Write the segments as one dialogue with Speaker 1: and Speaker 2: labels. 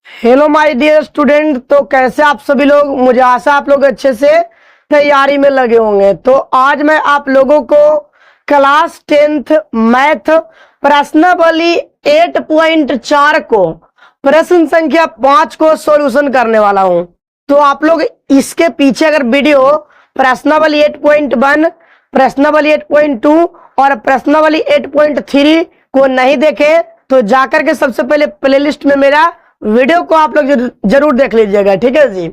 Speaker 1: Hello my dear student. तो कैसे आप सभी लोग, मुझे आशा आप लोग अच्छे से तैयारी में लगे होंगे। तो आज मैं आप लोगों को क्लास 10th मैथ प्रश्नावली 8.4 को प्रश्न संख्या 5 को सॉल्यूशन करने वाला हूं। तो आप लोग इसके पीछे अगर वीडियो प्रश्नावली 8.1, प्रश्नावली 8.2 और प्रश्नावली 8.3 को नहीं देखे तो जाकर के सबसे पहले प्लेलिस्ट में मेरा वीडियो को आप लोग जरूर देख लीजिएगा, ठीक है जी।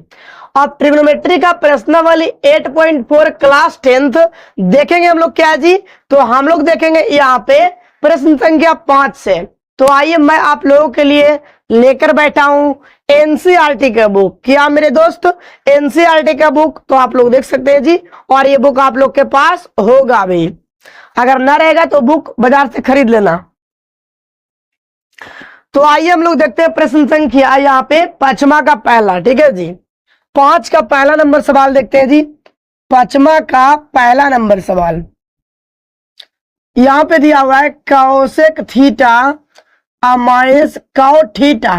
Speaker 1: अब ट्रिग्नोमेट्री का प्रश्नावली 8.4 क्लास 10th देखेंगे हम लोग क्या जी। तो हम लोग देखेंगे यहाँ पे प्रश्न संख्या 5 से। तो आइए मैं आप लोगों के लिए लेकर बैठा हूं एनसीईआरटी का बुक। क्या मेरे दोस्त, एनसीईआरटी का बुक तो आप लोग देख सकते हैं जी। और ये बुक आप लोग के पास होगा भी, अगर ना रहेगा तो बुक बाजार से खरीद लेना। तो आइए हम लोग देखते हैं प्रश्न संख्या यहाँ पे 5वां का पहला, ठीक है जी। 5 का पहला नंबर सवाल देखते हैं जी। 5वां का पहला नंबर सवाल यहाँ पे दिया हुआ है cosec theta minus cot theta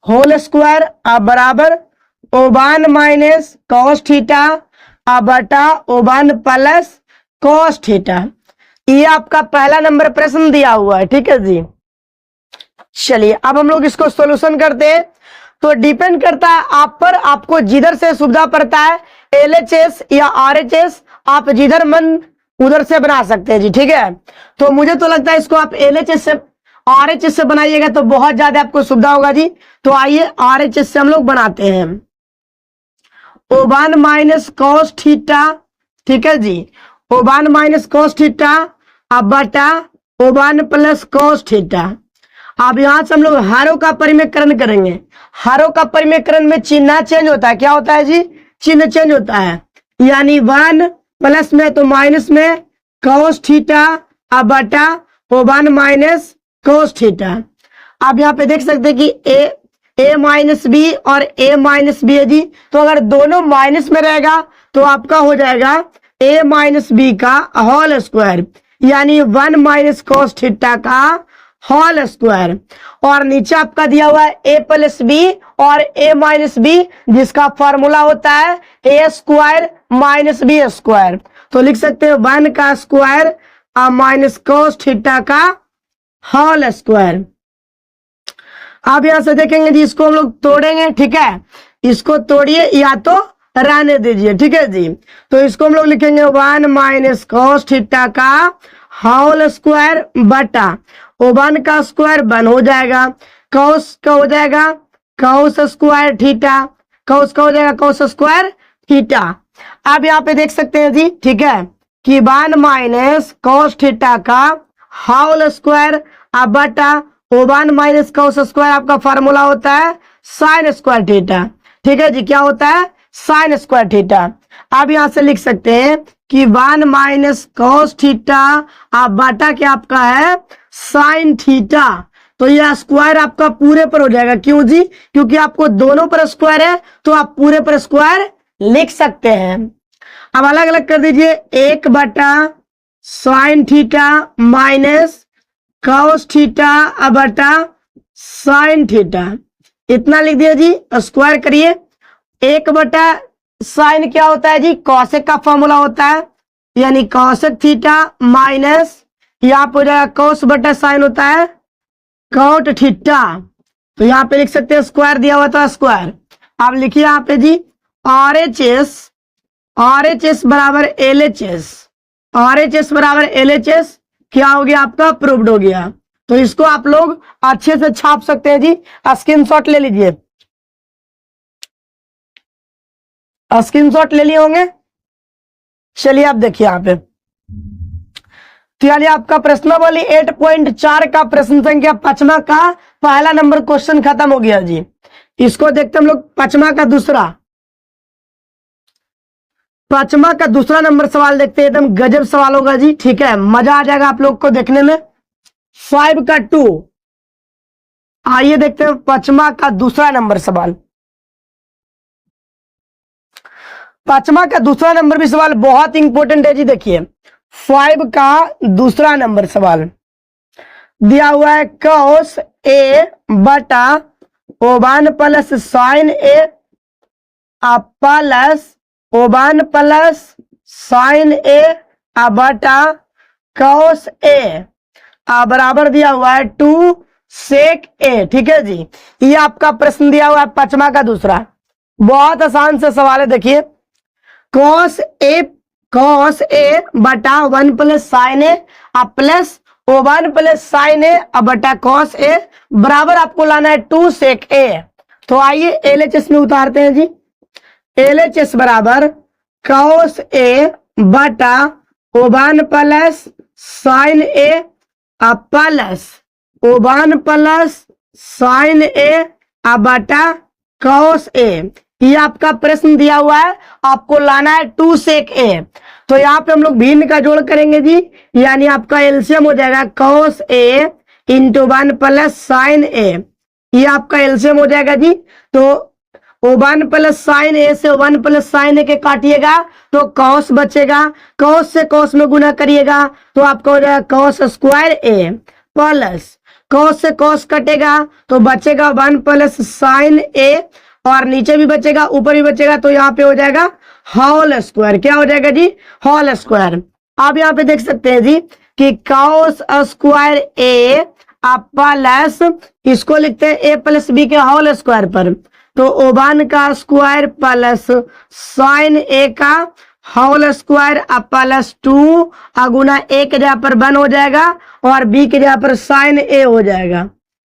Speaker 1: whole square बराबर ओवन माइनस कॉस थीटा बटा ओवन प्लस कॉस थीटा। ये आपका पहला नंबर प्रश्न दिया हुआ है, ठीक है जी। चलिए अब हम लोग इसको सॉल्यूशन करते हैं। तो डिपेंड करता है आप पर, आपको जिधर से सुविधा पड़ता है एलएचएस या आरएचएस आप जिधर मन उधर से बना सकते हैं जी, ठीक है। तो मुझे तो लगता है इसको आप एलएचएस से आरएचएस से बनाइएगा तो बहुत ज्यादा आपको सुविधा होगा जी। तो आइए आरएचएस से हम लोग बनाते हैं। ओवन माइनस कॉस थीटा, ठीक है जी। ओवन माइनस कॉस थीटा अब बटा ओवन प्लस कॉस थीटा। अब यहां से हम लोग हारों का परिमेयकरण करेंगे। हारों का परिमेयकरण में चिन्ह चेंज होता है। क्या होता है जी? चिन्ह चेंज होता है, यानी 1 प्लस में तो माइनस में कॉस थीटा अब बटा ओवन माइनस कॉस थीटा। आप यहाँ पे देख सकते हैं कि ए माइनस बी और ए माइनस बी है जी। तो अगर दोनों माइनस में रहेगा तो आपका हो जाएगा ए माइनस बी का होल स्क्वायर, यानी 1 माइनस कॉस थीटा का होल स्क्वायर। और नीचे आपका दिया हुआ है ए प्लस बी और ए माइनस बी, जिसका फॉर्मूला होता है ए स्क्वायर माइनस बी स्क्वायर। तो लिख सकते हैं 1 का स्क्वायर माइनस कॉस थीटा का होल स्क्वायर। अब यहां से देखेंगे जी, इसको हम लोग तोड़ेंगे, ठीक है। इसको तोड़िए या तो रहने दीजिए, ठीक है जी। तो इसको हम लोग लिखेंगे 1 माइनस कॉस थीटा का होल स्क्वायर बटा ओवन का स्क्वायर 1 हो जाएगा, कॉस का हो जाएगा कॉस स्क्वायर थीटा, कॉस का हो जाएगा कॉस स्क्वायर थीटा। अब यहाँ पे देख सकते हैं जी, ठीक है, कि 1 माइनस कॉस थीटा का होल स्क्वायर बटा ओवन माइनस कॉस स्क्वायर आपका फॉर्मूला होता है साइन स्क्वायर थीटा, ठीक है जी। क्या होता है? Sine square theta. अब यहां से लिख सकते हैं कि 1 माइनस कॉस थीटा बटा क्या आपका है साइन थीटा। तो यह स्क्वायर आपका पूरे पर हो जाएगा। क्यों जी? क्योंकि आपको दोनों पर स्क्वायर है तो आप पूरे पर स्क्वायर लिख सकते हैं। अब अलग अलग कर दीजिए, 1 बटा sign theta minus cos theta बटा साइन थीटा, इतना लिख दिया जी। स्क्वायर करिए, 1 बटा साइन क्या होता है जी? कॉसेक का फॉर्मूला होता है, यानी कॉसेक थीटा माइनस यहाँ पर हो जाएगा कॉस बटा साइन होता है कॉट थीटा। तो यहाँ पे लिख सकते हैं स्क्वायर दिया हुआ था स्क्वायर। आप लिखिए यहाँ पे जी आरएचएस बराबर एलएचएस, आरएचएस बराबर एलएचएस क्या हो गया आपका? प्रूव्ड हो गया। तो इसको आप लोग अच्छे से छाप सकते हैं जी। स्क्रीनशॉट ले लीजिए, स्क्रीनशॉट ले लिए होंगे। चलिए आप देखिए यहाँ पे, तो यानी आपका प्रश्नावली 8.4 का प्रश्न संख्या 5वां का पहला नंबर क्वेश्चन खत्म हो गया जी। इसको देखते हम लोग 5वां का दूसरा नंबर सवाल देखते हैं। एकदम गजब सवाल होगा जी, ठीक है, मजा आ जाएगा आप लोग को देखने में। 5 का 2, आइए देखते हैं 5वां का दूसरा नंबर सवाल। 5वां का दूसरा नंबर भी सवाल बहुत इंपॉर्टेंट है जी। देखिए 5 का दूसरा नंबर सवाल दिया हुआ है कॉस ए बटा O1 plus sine A plus O1 plus sine A बटा कॉस ए बराबर दिया हुआ है 2 सेक ए। ठीक है जी, ये आपका प्रश्न दिया हुआ है 5वां का दूसरा। बहुत आसान से सवाल है, देखिए कॉस ए बटा 1 plus sine A plus O1 plus sine A बटा कॉस ए बराबर आपको लाना है 2 सेक ए। तो आइए LHS में उतारते हैं जी। LHS बराबर कॉस ए बटा O1 plus sine A plus O1 plus sine A बटा कॉस ए। ये आपका प्रश्न दिया हुआ है, आपको लाना है 2 सेक ए। तो यहाँ पे हम लोग भिन्न का जोड़ करेंगे जी, यानी आपका एलसीएम हो जाएगा cos A into 1 plus sine ए। ये आपका एलसीएम हो जाएगा जी। तो O1 प्लस साइन ए से 1 प्लस साइन ए के काटिएगा तो कॉस बचेगा, कॉस से कॉस में गुना करिएगा तो आपका हो जाएगा कॉस स्क्वायर ए प्लस कॉस से कॉस कटेगा तो बचेगा 1 प्लस साइन ए और नीचे भी बचेगा ऊपर भी बचेगा तो यहाँ पे हो जाएगा होल स्क्वायर। क्या हो जाएगा जी? Whole square. आप यहाँ पे देख सकते हैं जी कि कॉस स्क्वायर ए प्लस इसको लिखते हैं ए प्लस बी के होल स्क्वायर पर, तो O1 का स्क्वायर प्लस साइन ए का होल स्क्वायर प्लस 2 गुना ए के जगह पर 1 हो जाएगा और बी के जगह पर साइन ए हो जाएगा।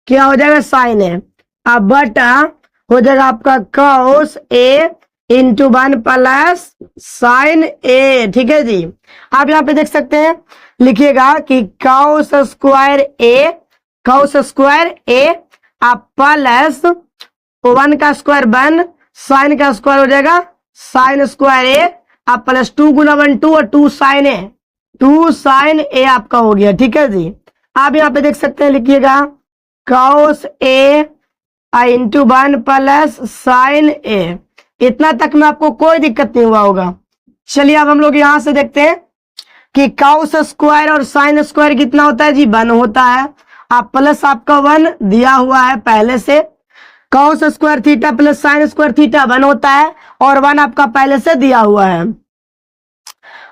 Speaker 1: क्या हो जाएगा? साइन ए। अब बटा हो जाएगा आपका cos A into 1 plus sine ए। ठीक है जी। आप यहाँ पे देख सकते हैं, लिखिएगा कि कॉस स्क्वायर ए प्लस 1 का स्क्वायर 1 साइन का स्क्वायर हो जाएगा साइन स्क्वायर ए प्लस 2 गुना 1 2 और 2 साइन ए आपका हो गया। ठीक है जी। आप यहाँ पे देख सकते हैं, लिखिएगा cos A into 1 plus sine ए। इतना तक में आपको कोई दिक्कत नहीं हुआ होगा। चलिए अब हम लोग यहां से देखते हैं कि कॉस स्क्वायर और साइन स्क्वायर कितना होता है जी? 1 होता है। आप प्लस आपका 1 दिया हुआ है पहले से। Cos square theta plus sine square theta 1 होता है और 1 आपका पहले से दिया हुआ है।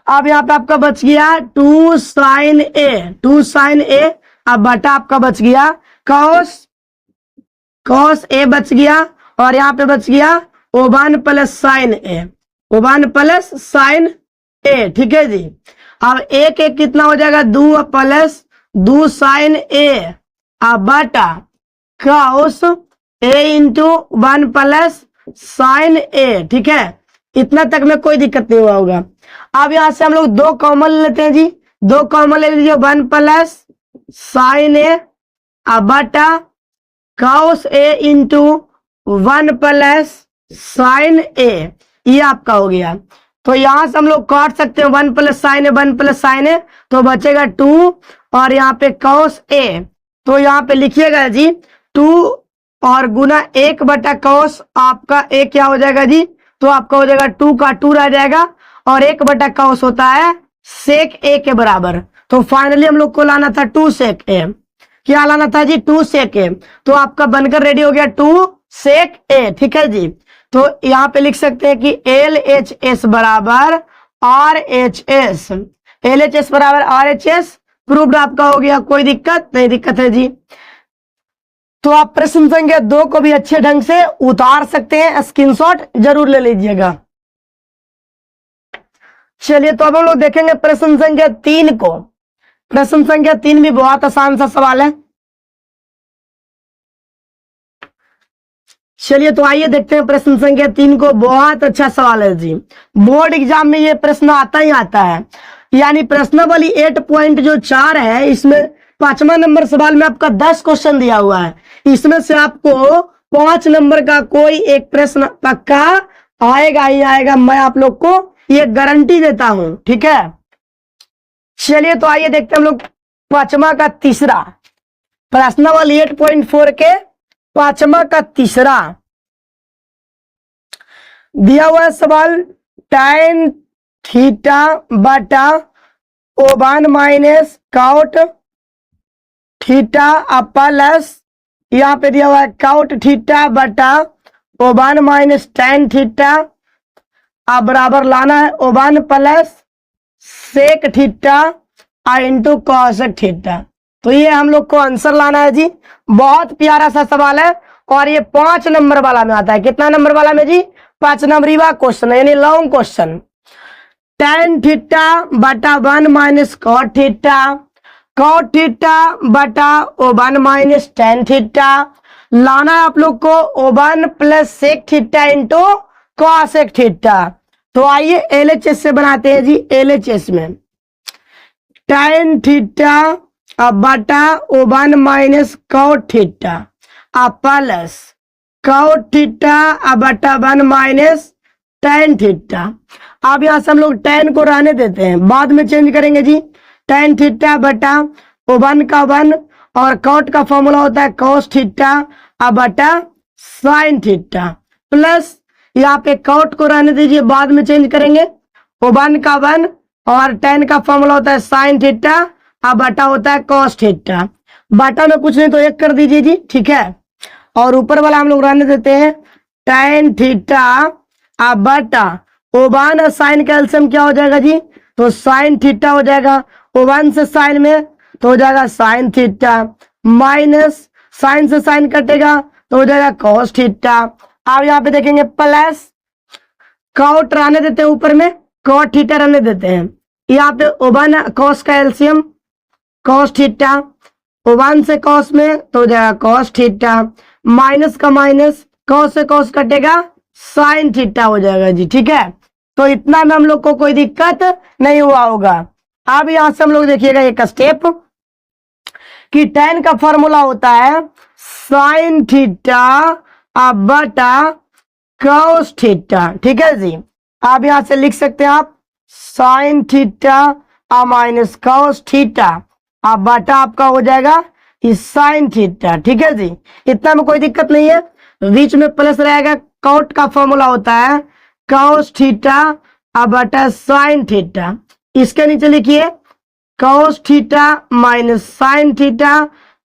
Speaker 1: अब यहाँ पे आपका बच गया 2 साइन ए अब बटा आपका बच गया कॉस ए बच गया और यहाँ पे बच गया O1 प्लस साइन ए। ठीक है जी। अब एक कितना हो जाएगा? 2 प्लस 2 साइन ए अब बटा cos A into 1 plus sine ए। ठीक है, इतना तक में कोई दिक्कत नहीं हुआ होगा। अब यहां से हम लोग 2 कॉमन लेते हैं जी। 2 कॉमन ले लीजिए, 1 प्लस साइन ए बटा cos A into 1 plus sine ए। ये आपका हो गया। तो यहां से हम लोग काट सकते हैं 1 प्लस साइन ए तो बचेगा 2 और यहाँ पे कॉस ए। तो यहाँ पे लिखिएगा जी 2 और गुना 1 बटा कॉस आपका ए क्या हो जाएगा जी? तो आपका हो जाएगा 2 का 2 रह जाएगा और 1 बटा कॉस होता है सेक ए के बराबर। तो फाइनली हम लोग को लाना था 2 सेक ए। क्या लाना था जी? 2 सेक ए। तो आपका बनकर रेडी हो गया 2 सेक ए। ठीक है जी। तो यहाँ पे लिख सकते हैं कि LHS बराबर RHS, LHS बराबर RHS प्रूव्ड आपका हो गया। कोई दिक्कत नहीं? दिक्कत है जी। तो आप प्रश्न संख्या 2 को भी अच्छे ढंग से उतार सकते हैं, स्क्रीनशॉट जरूर ले लीजिएगा। चलिए तो अब हम लोग देखेंगे प्रश्न संख्या 3 को। प्रश्न संख्या 3 भी बहुत आसान सा सवाल है। चलिए तो आइए देखते हैं प्रश्न संख्या 3 को। बहुत अच्छा सवाल है जी, बोर्ड एग्जाम में ये प्रश्न आता ही आता है। यानी प्रश्नावली 8.4 है, इसमें 5वां नंबर सवाल में आपका 10 क्वेश्चन दिया हुआ है। इसमें से आपको 5 नंबर का कोई एक प्रश्न पक्का आएगा ही आएगा, मैं आप लोग को ये गारंटी देता हूं। ठीक है, चलिए तो आइए देखते हैं हम लोग 5वां का तीसरा, प्रश्नावली 8.4 के 5वां का तीसरा दिया हुआ सवाल tan थीटा बटा O1 minus cot theta plus यहाँ पे दिया हुआ है कॉट थीटा बटा O1 माइनस टेन थीटा, अब बराबर लाना है O1 plus sec theta into cosec theta. तो ये हम लोग को आंसर लाना है जी। बहुत प्यारा सा सवाल है और ये 5 नंबर वाला में आता है। कितना नंबर वाला में जी? 5 नंबरी वाला क्वेश्चन यानी लॉन्ग क्वेश्चन। टेन थीटा बटा 1 माइनस कॉट थीटा बटा O1 माइनस टेन थीटा, लाना है आप लोग को O1 plus sec theta into cosec theta. तो आइए LHS से बनाते हैं जी। LHS में टेन थीटा बटा O1 minus cot theta plus cot theta बटा 1 माइनस टेन थीटा। अब यहां से हम लोग टेन को रहने देते हैं, बाद में चेंज करेंगे जी। टेन थीटा बटा O1 का 1 और कॉट का फॉर्मूला होता है कॉस थीटा बटा साइन थीटा, प्लस यहाँ पे कॉट को रहने दीजिए, बाद में चेंज करेंगे। O1 का 1 और टेन का फॉर्मूला होता है साइन थीटा बटा होता है कॉस थीटा। बटा में कुछ नहीं तो एक कर दीजिए जी, ठीक है। और ऊपर वाला हम लोग रहने देते हैं टेन थीटा बटा O1 साइन का एलसीएम क्या हो जाएगा जी? तो साइन थीटा हो जाएगा। O1 से साइन में तो हो जाएगा साइन थीटा, माइनस साइन से साइन कटेगा तो हो जाएगा कॉस थीटा। अब यहाँ पे देखेंगे प्लस कॉट रहने देते हैं, ऊपर में कॉट थीटा रहने देते हैं। यहाँ पे O1 कॉस का एलसीएम कॉस थीटा, O1 से कॉस में तो हो जाएगा कॉस थीटा, माइनस का माइनस कॉस से कॉस कटेगा साइन थीटा हो जाएगा जी, ठीक है। तो इतना में हम लोग को कोई दिक्कत नहीं हुआ होगा। अब यहां से हम लोग देखिएगा एक स्टेप कि टेन का फॉर्मूला होता है साइन थीटा बटा कॉस थीटा, ठीक है जी। आप यहां से लिख सकते हैं आप sign theta minus cos theta बटा आपका हो जाएगा साइन थीटा, ठीक है जी। इतना में कोई दिक्कत नहीं है। बीच में प्लस रहेगा, कॉट का फॉर्मूला होता है कॉस थीटा बटा साइन थीटा। इसके नीचे लिखिए cos theta minus sign theta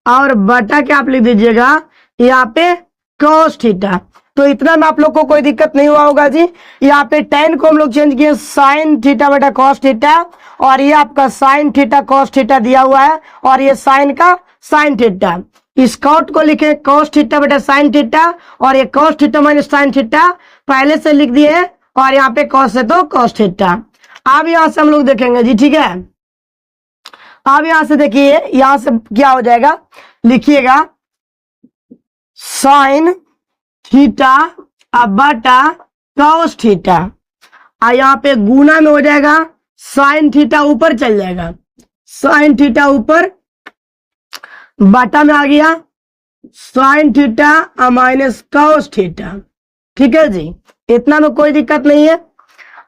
Speaker 1: और बटा के आप लिख दीजिएगा यहाँ पे कॉस थीटा। तो इतना में आप लोग को कोई दिक्कत नहीं हुआ होगा जी। यहाँ पे टेन को हम लोग चेंज किए साइन थीटा बटा कॉस थीटा, और ये आपका साइन थीटा कॉस थीटा दिया हुआ है और ये साइन का साइन थीटा। इस कॉट को लिखे कॉस थीटा बटा साइन थीटा और ये cos theta minus sine theta पहले से लिख दिए और यहाँ पे कॉस है तो कॉस थीटा। अब यहां से हम लोग देखेंगे जी, ठीक है। अब यहां से देखिए यहां से क्या हो जाएगा, लिखिएगा साइन थीटा बटा कॉस थीटा, यहाँ पे गुना में हो जाएगा साइन थीटा ऊपर चल जाएगा, साइन थीटा ऊपर बटा में आ गया sine theta minus cos theta, ठीक है जी। इतना में कोई दिक्कत नहीं है।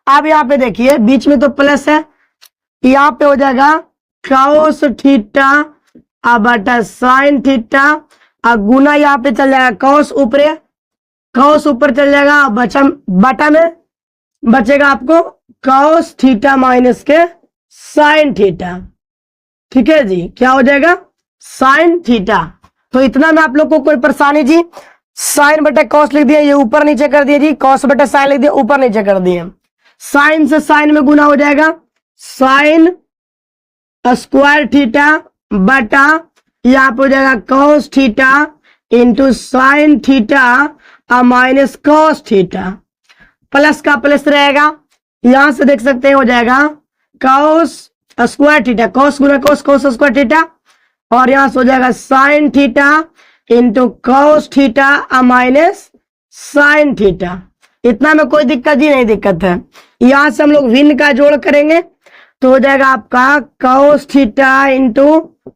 Speaker 1: अब यहाँ पे देखिए बीच में तो प्लस है, यहाँ पे हो जाएगा कॉस थीटा बटा साइन थीटा, गुना यहाँ पे चल जाएगा कॉस ऊपर चल जाएगा, बटा में बचेगा आपको कॉस थीटा माइनस के साइन थीटा, ठीक है जी। क्या हो जाएगा साइन थीटा। तो इतना में आप लोग को कोई परेशानी जी? साइन बटा कॉस लिख दिया, ये ऊपर नीचे कर दिया जी, कॉस बटा साइन लिख दिया, ऊपर नीचे कर दिए। साइन से साइन में गुना हो जाएगा साइन स्क्वायर थीटा बटा यहाँ पे हो जाएगा cos theta into sine theta minus cos theta, plus का प्लस रहेगा, यहां से देख सकते हैं हो जाएगा कॉस स्क्वायर थीटा, कॉस गुना कॉस कॉस स्क्वायर थीटा, और यहां से हो जाएगा sine theta into cos theta minus sine theta. इतना में कोई दिक्कत ही नहीं दिक्कत है। यहां से हम लोग भिन्न का जोड़ करेंगे तो हो जाएगा आपका cos theta into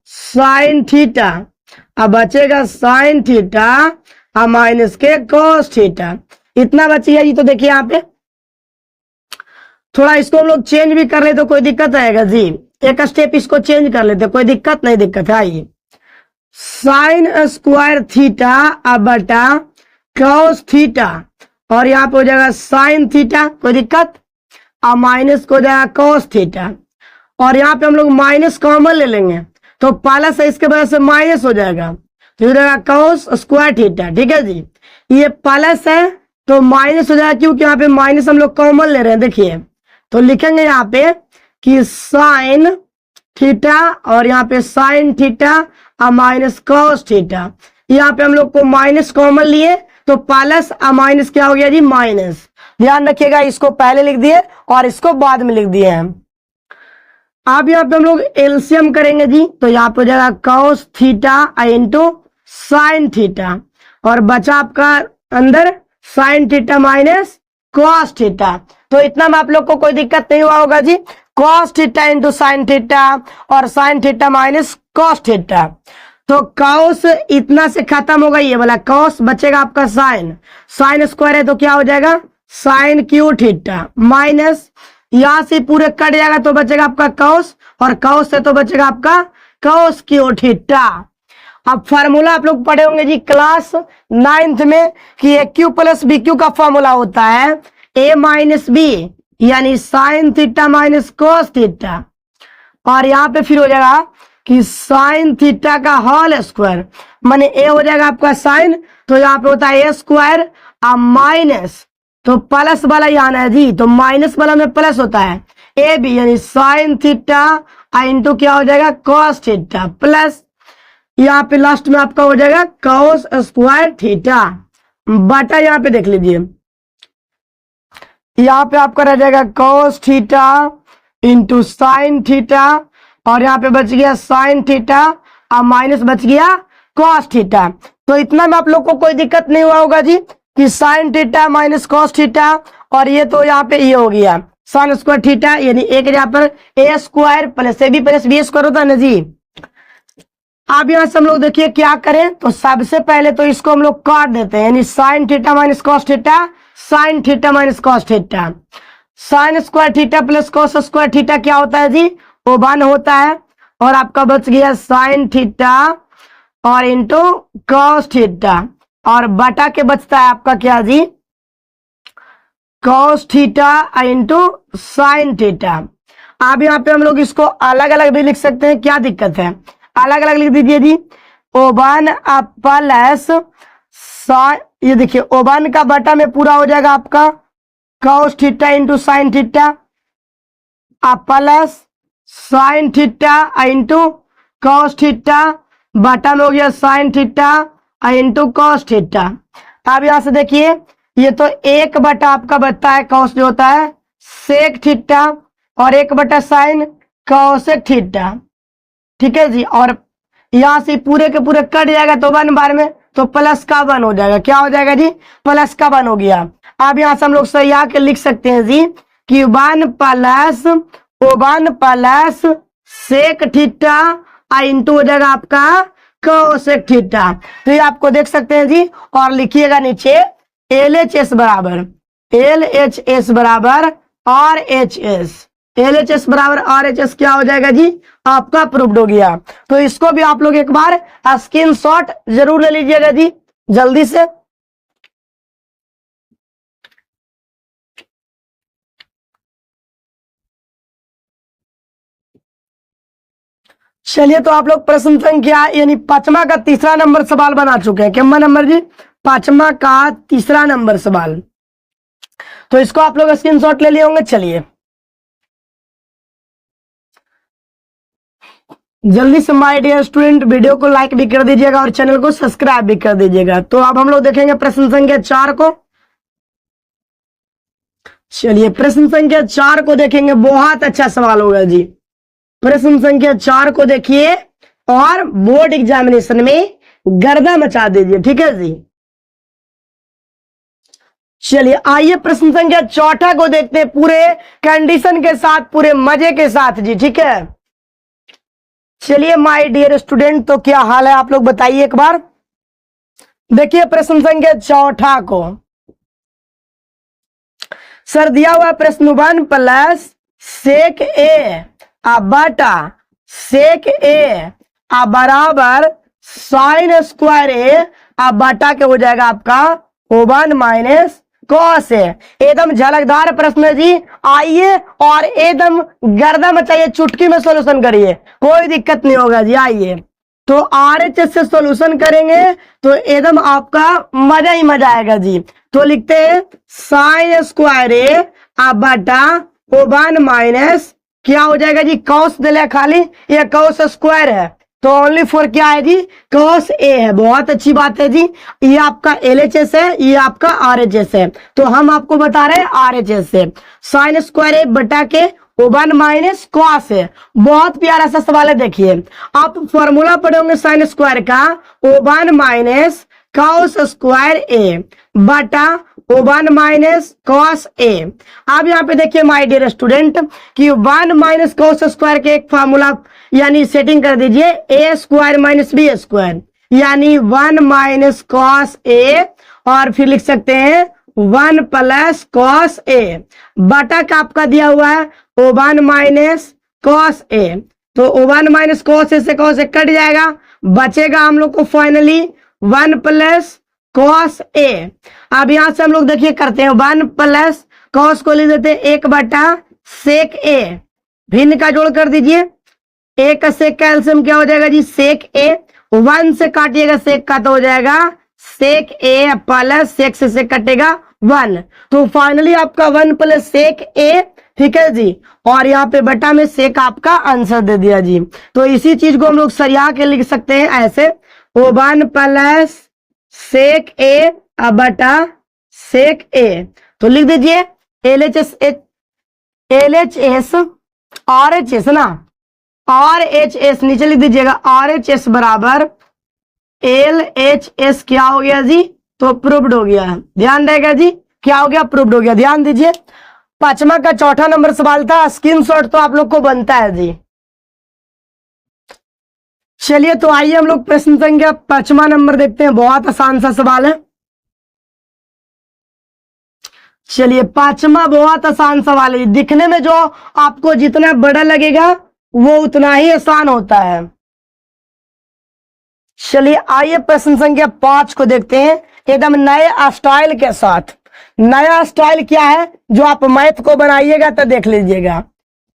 Speaker 1: sine theta, अब बचेगा साइन थीटा माइनस के कॉस थीटा। इतना बचेगा जी। तो देखिए यहाँ पे थोड़ा इसको हम लोग चेंज भी कर ले तो कोई दिक्कत आएगा जी, एक स्टेप इसको चेंज कर लेते, कोई दिक्कत नहीं दिक्कत है। आइए साइन स्क्वायर थीटा बटा कॉस थीटा, और यहाँ पे हो जाएगा साइन थीटा, कोई दिक्कत, अब माइनस को हो जाएगा कॉस थीटा, और यहाँ पे हम लोग माइनस कॉमन ले लेंगे तो प्लस है, इसके वजह से माइनस हो जाएगा, तो हो जाएगा कॉस स्क्वायर थीटा। ठीक है जी, ये प्लस है तो माइनस हो जाएगा, क्योंकि यहाँ पे माइनस हम लोग कॉमन ले रहे हैं। देखिए तो लिखेंगे यहाँ पे कि साइन थीटा और यहाँ पे साइन थीटा और माइनस कॉस थीटा। यहाँ पे हम लोग को माइनस कॉमन लिए तो प्लस और माइनस क्या हो गया जी, माइनस। ध्यान रखिएगा, इसको पहले लिख दिए और इसको बाद में लिख दिए हैं। अब यहाँ पे हम लोग एलसीएम करेंगे जी, तो यहाँ पे हो जाएगा cos theta into sine theta और बचा आपका अंदर sign theta minus cos theta. तो इतना में आप लोग को कोई दिक्कत नहीं हुआ होगा जी। Cos theta into sine theta और sine theta minus cos theta. तो कॉस इतना से खत्म होगा, ये वाला कॉस बचेगा आपका साइन, साइन स्क्वायर है तो क्या हो जाएगा साइन क्यू थीटा माइनस यहां से पूरे कट जाएगा तो बचेगा आपका कॉस और कॉस से तो बचेगा आपका कॉस क्यू थीटा। अब फार्मूला आप लोग पढ़े होंगे जी क्लास 9th में कि ए क्यू प्लस बी क्यू का फॉर्मूला होता है ए माइनस बी यानी sign theta minus cos theta, और यहाँ पे फिर हो जाएगा कि साइन थीटा का होल स्क्वायर, माने ए हो जाएगा आपका साइन तो यहाँ पे होता है ए स्क्वायर और माइनस तो प्लस वाला यहाँ है जी, तो माइनस वाला में प्लस होता है ए बी यानी साइन थीटा इंटू क्या हो जाएगा कॉस थीटा प्लस यहाँ पे लास्ट में आपका हो जाएगा कॉस स्क्वायर थीटा बटा यहाँ पे देख लीजिए, यहाँ पे आपका रह जाएगा cos theta into sine theta और यहाँ पे बच गया साइन थीटा और माइनस बच गया कॉस थीटा। तो इतना में आप लोग को कोई दिक्कत नहीं हुआ होगा जी कि sin theta minus cos theta, और ये तो यहाँ पे ये हो गया साइन स्क्वायर थीटा यानी एक यहाँ पर A square plus A B plus B square होता है ना जी। अब यहाँ से हम लोग देखिए क्या करें, तो सबसे पहले तो इसको हम लोग काट देते हैं यानी sign theta minus cos theta, sign theta minus cos theta, sine square theta plus cos square theta क्या होता है जी वो 1 होता है, और आपका बच गया साइन थीटा और इंटू कॉस थीटा और बटा के बचता है आपका क्या जी cos theta into sine theta. अब यहाँ पे हम लोग इसको अलग अलग भी लिख सकते हैं, क्या दिक्कत है, अलग अलग लिख दीजिए जी। O1 प्लस ये देखिए O1 का बटा में पूरा हो जाएगा आपका cos theta into sine theta plus sine theta into cos theta बटा में हो गया sine theta into cos theta. अब यहां से देखिए ये तो एक बटा आपका बचता है कॉस जो होता है सेक थीटा और एक बटा साइन कॉसेक थीटा। ठीक है जी, और यहां से पूरे के पूरे कट जाएगा तो 1 बार में तो प्लस का 1 हो जाएगा, क्या हो जाएगा जी प्लस का 1 हो गया। अब यहां से हम लोग सही आके लिख सकते हैं जी कि 1 प्लस सेक थीटा इंटू हो जाएगा आपका कोसेक थीटा। तो ये आपको देख सकते हैं जी, और लिखिएगा नीचे LHS बराबर RHS, LHS बराबर RHS क्या हो जाएगा जी आपका प्रूव्ड हो गया। तो इसको भी आप लोग एक बार स्क्रीनशॉट जरूर ले लीजिएगा जी जल्दी से। चलिए तो आप लोग प्रश्न संख्या यानी 5वां का तीसरा नंबर सवाल बना चुके हैं। कितना नंबर जी 5वां का तीसरा नंबर सवाल, तो इसको आप लोग स्क्रीनशॉट ले लिए होंगे। चलिए जल्दी से माय डियर स्टूडेंट वीडियो को लाइक भी कर दीजिएगा और चैनल को सब्सक्राइब भी कर दीजिएगा। तो अब हम लोग देखेंगे प्रश्न संख्या 4 को। चलिए प्रश्न संख्या 4 को देखेंगे, बहुत अच्छा सवाल होगा जी। प्रश्न संख्या 4 को देखिए और बोर्ड एग्जामिनेशन में गर्दा मचा दीजिए, ठीक है जी। चलिए आइए प्रश्न संख्या 4 को देखते हैं पूरे कंडीशन के साथ, पूरे मजे के साथ जी, ठीक है। चलिए माय डियर स्टूडेंट, तो क्या हाल है आप लोग बताइए एक बार। देखिए प्रश्न संख्या 4 को सर दिया हुआ प्रश्न 1 प्लस सेक ए बटा सेक ए बराबर साइन स्क्वायर ए बटा के हो जाएगा आपका 1 माइनस कॉस ए। एकदम झलकदार प्रश्न है जी, आइए और एकदम गर्दा मचाइए, चुटकी में सॉल्यूशन करिए, कोई दिक्कत नहीं होगा जी। आइए तो RHS से सॉल्यूशन करेंगे तो एकदम आपका मजा ही मजा आएगा जी। तो लिखते हैं साइन स्क्वायर ए बटा O1 माइनस क्या हो जाएगा जी, कॉस दिला खाली, ये कॉस स्क्वायर है तो ओनली फॉर क्या है जी, कॉस ए है। बहुत अच्छी बात है जी। ये आपका LHS है, ये आपका RHS है, तो हम आपको बता रहे हैं RHS से। साइन स्क्वायर ए बटा के O1 माइनस कॉस है। बहुत प्यारा सा सवाल है। देखिए आप फॉर्मूला पढ़ोगे साइन स्क्वायर का, O1 माइनस कॉस स्क्वायर ए बटा O1 माइनस कॉस ए। अब यहाँ पे देखिए माय डियर स्टूडेंट कि 1 माइनस कॉस स्क्वायर के एक फॉर्मूला यानी सेटिंग कर दीजिए, ए स्क्वायर माइनस बी स्क्वायर, यानी 1 माइनस कॉस ए और फिर लिख सकते हैं 1 प्लस कॉस ए बटा का आपका दिया हुआ है O1 माइनस कॉस ए। तो O1 माइनस कॉस ए से कॉस ए कट जाएगा, बचेगा हम लोग को फाइनली 1 प्लस कॉस ए। अब यहां से हम लोग देखिए करते हैं 1 प्लस कॉस को ले देते हैं 1 बटा सेक ए, भिन्न का जोड़ कर दीजिए, ए का सेक का एलसीएम क्या हो जाएगा जी, सेक ए। 1 से काटिएगा सेक का तो हो जाएगा सेक ए प्लस सेक से कटेगा 1, तो फाइनली आपका 1 प्लस सेक ए, ठीक है जी। और यहाँ पे बटा में सेक आपका आंसर दे दिया जी। तो इसी चीज को हम लोग सरिया के लिख सकते हैं ऐसे, O1 प्लस सेक ए बटा सेक ए। तो लिख दीजिए LHS RHS ना, RHS नीचे लिख दीजिएगा, RHS बराबर LHS क्या हो गया जी, तो प्रूव्ड हो गया। ध्यान रहेगा जी, क्या हो गया, प्रूव्ड हो गया। ध्यान दीजिए 5वां का 4था नंबर सवाल था, स्क्रीनशॉट तो आप लोग को बनता है जी। चलिए तो आइए हम लोग प्रश्न संख्या 5वां नंबर देखते हैं, बहुत आसान सा सवाल है। चलिए 5वां बहुत आसान सवाल है, दिखने में जो आपको जितना बड़ा लगेगा वो उतना ही आसान होता है। चलिए आइए प्रश्न संख्या 5 को देखते हैं एकदम नए स्टाइल के साथ। नया स्टाइल क्या है जो आप मैथ को बनाइएगा तो देख लीजिएगा,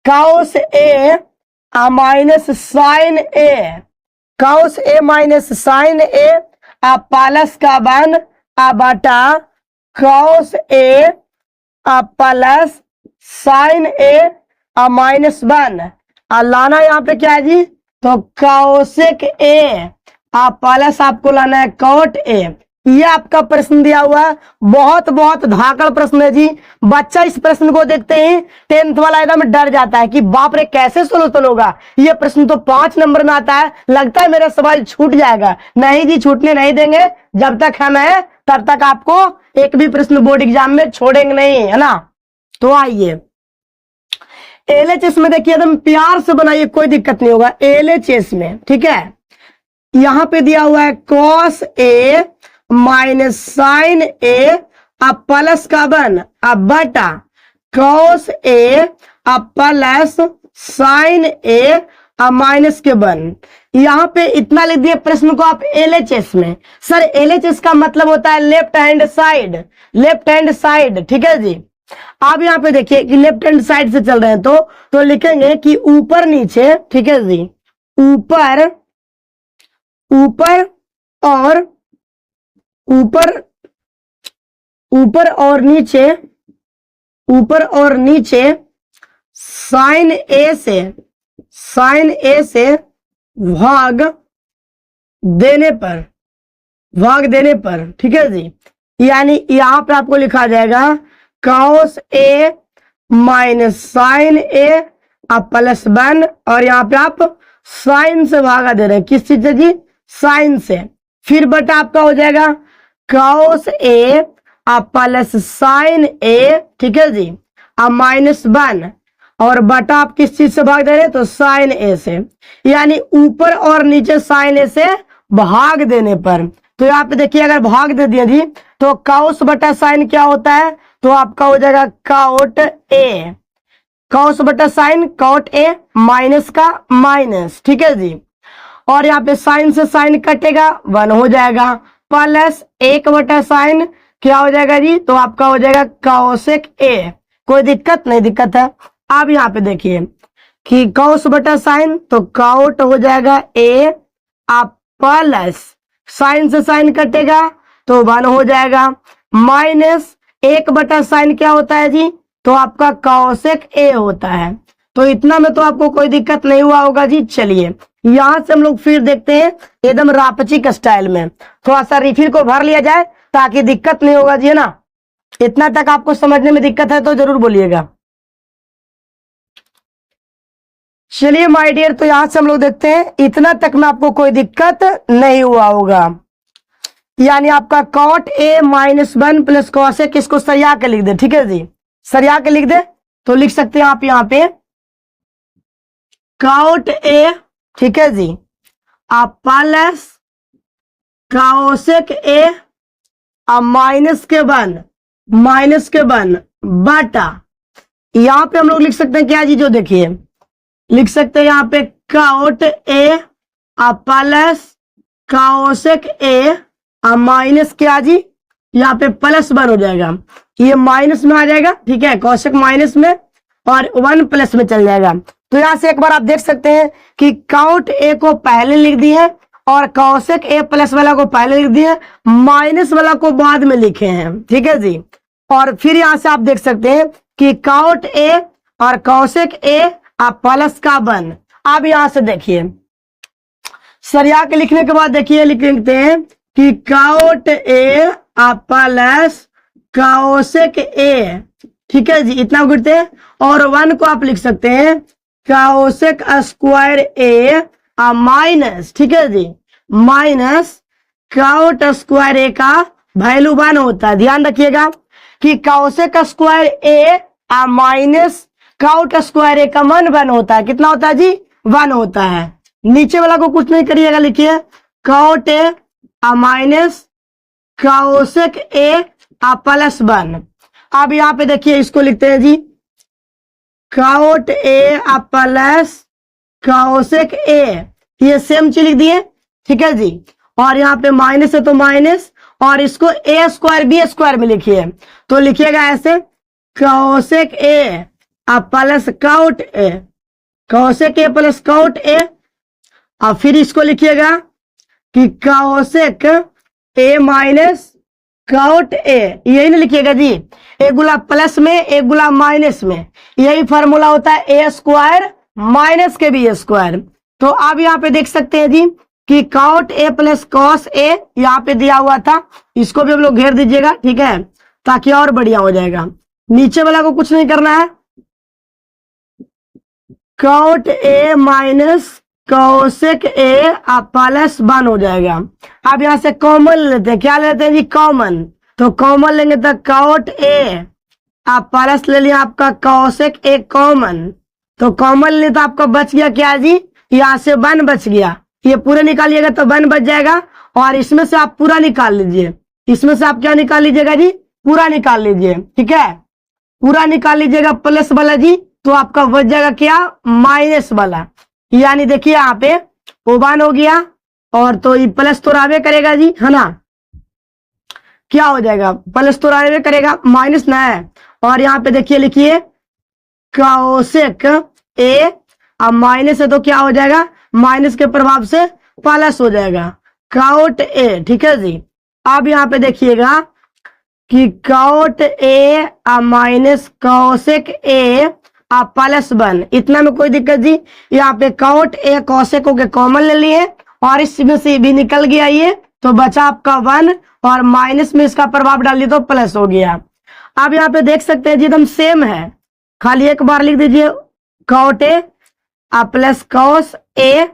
Speaker 1: cos A minus sine A, cos A minus sine A plus का 1 बटा cos A plus sine A minus 1। लाना यहाँ पे क्या है जी, तो कॉसेक ए प्लस आपको लाना है कॉट ए। ये आपका प्रश्न दिया हुआ है, बहुत बहुत धाकड़ प्रश्न है जी। बच्चा इस प्रश्न को देखते ही 10th वाला एकदम डर जाता है कि बाप रे कैसे सोल्यूशन होगा, ये प्रश्न तो 5 नंबर में आता है, लगता है मेरा सवाल छूट जाएगा। नहीं जी, छूटने नहीं देंगे, जब तक हम है तब तक आपको एक भी प्रश्न बोर्ड एग्जाम में छोड़ेंगे नहीं, है ना। तो आइए LHS में देखिए एकदम प्यार से बनाइए, कोई दिक्कत नहीं होगा LHS में, ठीक है। यहां पे दिया हुआ है cos A minus sine A plus का 1 बटा cos A plus sine A minus के 1। यहां पे इतना लिख दिए प्रश्न को आप LHS में। सर LHS का मतलब होता है left hand side, left hand side, ठीक है जी। आप यहाँ पे देखिए कि लेफ्ट हैंड साइड से चल रहे हैं तो लिखेंगे कि ऊपर नीचे, ठीक है जी, ऊपर ऊपर और ऊपर ऊपर और नीचे, ऊपर और नीचे साइन ए से भाग देने पर, ठीक है जी। यानी यहां पे आपको लिखा जाएगा cos A minus sine A plus 1, और यहाँ पे आप साइन से भागा दे रहे हैं, किस चीज से जी, साइन से। फिर बटा आपका हो जाएगा कॉस ए प्लस साइन ए, ठीक है जी, माइनस 1, और बटा आप किस चीज से भाग दे रहे हैं, तो साइन ए से। यानी ऊपर और नीचे साइन ए से भाग देने पर। तो यहाँ पे देखिए अगर भाग दे दिया जी तो कॉस बटा साइन क्या होता है, तो आपका हो जाएगा कॉट ए, कॉस बटा साइन कॉट ए, माइनस का माइनस, ठीक है जी। और यहाँ पे साइन से साइन कटेगा 1 हो जाएगा, प्लस 1 बटा साइन क्या हो जाएगा जी, तो आपका हो जाएगा कॉसेक ए। कोई दिक्कत नहीं, दिक्कत है। अब यहाँ पे देखिए कि कॉस बटा साइन तो कॉट हो जाएगा ए आप प्लस साइन से साइन कटेगा तो 1 हो जाएगा, माइनस 1/sin क्या होता है जी, तो आपका कॉसेक ए होता है। तो इतना में तो आपको कोई दिक्कत नहीं हुआ होगा जी। चलिए यहां से हम लोग फिर देखते हैं एकदम रापचिक स्टाइल में, थोड़ा सा रिफिल को भर लिया जाए ताकि दिक्कत नहीं होगा जी, है ना। इतना तक आपको समझने में दिक्कत है तो जरूर बोलिएगा। चलिए माय डियर, तो यहां से हम लोग देखते हैं इतना तक में आपको कोई दिक्कत नहीं हुआ होगा। यानी आपका कॉट ए -1 प्लस कॉसेक, इसको सरिया के लिख दे, ठीक है जी। सरिया के लिख दे तो लिख सकते हैं आप यहाँ पे कॉट ए, ठीक है जी, आप प्लस कॉसेक ए अब माइनस के 1 बटा, यहां पे हम लोग लिख सकते हैं क्या जी, जो देखिए लिख सकते हैं यहाँ पे कॉट ए अब प्लस कॉसेक ए अब माइनस क्या जी, यहाँ पे +1 हो जाएगा, ये माइनस में आ जाएगा, ठीक है, कॉसेक माइनस में और 1 प्लस में चल जाएगा। तो यहां से एक बार आप देख सकते हैं कि कॉट ए को पहले लिख दी है और कॉसेक ए प्लस वाला को पहले लिख दिए, माइनस वाला को बाद में लिखे हैं, ठीक है जी। और फिर यहां से आप देख सकते हैं कि कॉट ए और कॉसेक ए आप प्लस का 1। अब यहां से देखिए सरिया के लिखने के बाद देखिए लिखते हैं कि कॉट ए आप प्लस कॉसेक ए, ठीक है जी, इतना गिरते हैं। और 1 को आप लिख सकते हैं कॉसेक स्क्वायर ए माइनस, ठीक है जी, माइनस कॉट स्क्वायर ए का वैल्यू 1 होता है। ध्यान रखिएगा कि कॉसेक स्क्वायर ए माइनस कॉट स्क्वायर ए का मान 1 होता है। कितना होता है जी, 1 होता है। नीचे वाला को कुछ नहीं करिएगा, लिखिए cot A minus cosec A +1। अब यहाँ पे देखिए इसको लिखते हैं जी cot A plus cosec A, ये सेम चीज लिख दिए, ठीक है जी। और यहाँ पे माइनस है तो माइनस, और इसको ए स्क्वायर बी स्क्वायर में लिखिए तो लिखिएगा ऐसे cosec A plus cot A, cosec A plus cot A. और फिर इसको लिखिएगा कि cosec A minus cot A, यही ना लिखिएगा जी, एक गुला प्लस में एक गुला माइनस में, यही फॉर्मूला होता है ए स्क्वायर माइनस के बी स्क्वायर। तो अब यहाँ पे देख सकते हैं जी कि cot A plus cos A यहाँ पे दिया हुआ था, इसको भी हम लोग घेर दीजिएगा, ठीक है, ताकि और बढ़िया हो जाएगा। नीचे वाला को कुछ नहीं करना है, cot A minus cosec A +1 हो जाएगा। अब यहाँ से कॉमन लेते हैं, क्या लेते हैं जी, कॉमन। तो कॉमन लेंगे तो कॉट ए आप प्लस ले लिया आपका कॉसेक ए कॉमन, तो कॉमन ले तो आपका बच गया क्या जी, यहाँ से 1 बच गया, ये पूरे निकालिएगा तो 1 बच जाएगा। और इसमें से आप पूरा निकाल लीजिए, इसमें से आप क्या निकाल लीजिएगा जी, पूरा निकाल लीजिए, ठीक है, पूरा निकाल लीजिएगा प्लस वाला जी, तो आपका बच जाएगा क्या, माइनस वाला। यानी देखिए यहाँ पे वो 1 हो गया और तो ये प्लस तो रावे करेगा जी, है ना, क्या हो जाएगा, प्लस तो रावे करेगा, माइनस ना है। और यहाँ पे देखिए लिखिए कॉसेक ए अब माइनस है तो क्या हो जाएगा, माइनस के प्रभाव से प्लस हो जाएगा कॉट ए, ठीक है जी। अब यहाँ पे देखिएगा कि cot A minus cosec A +1, इतना में कोई दिक्कत जी। यहाँ पे कॉट ए कॉसेक को के कॉमन ले लिए और इसमें से भी निकल गया ये, तो बचा आपका 1 और माइनस में इसका प्रभाव डाल दिया तो प्लस हो गया। अब यहाँ पे देख सकते हैं जी एकदम सेम है, खाली एक बार लिख दीजिए cot A plus cos A,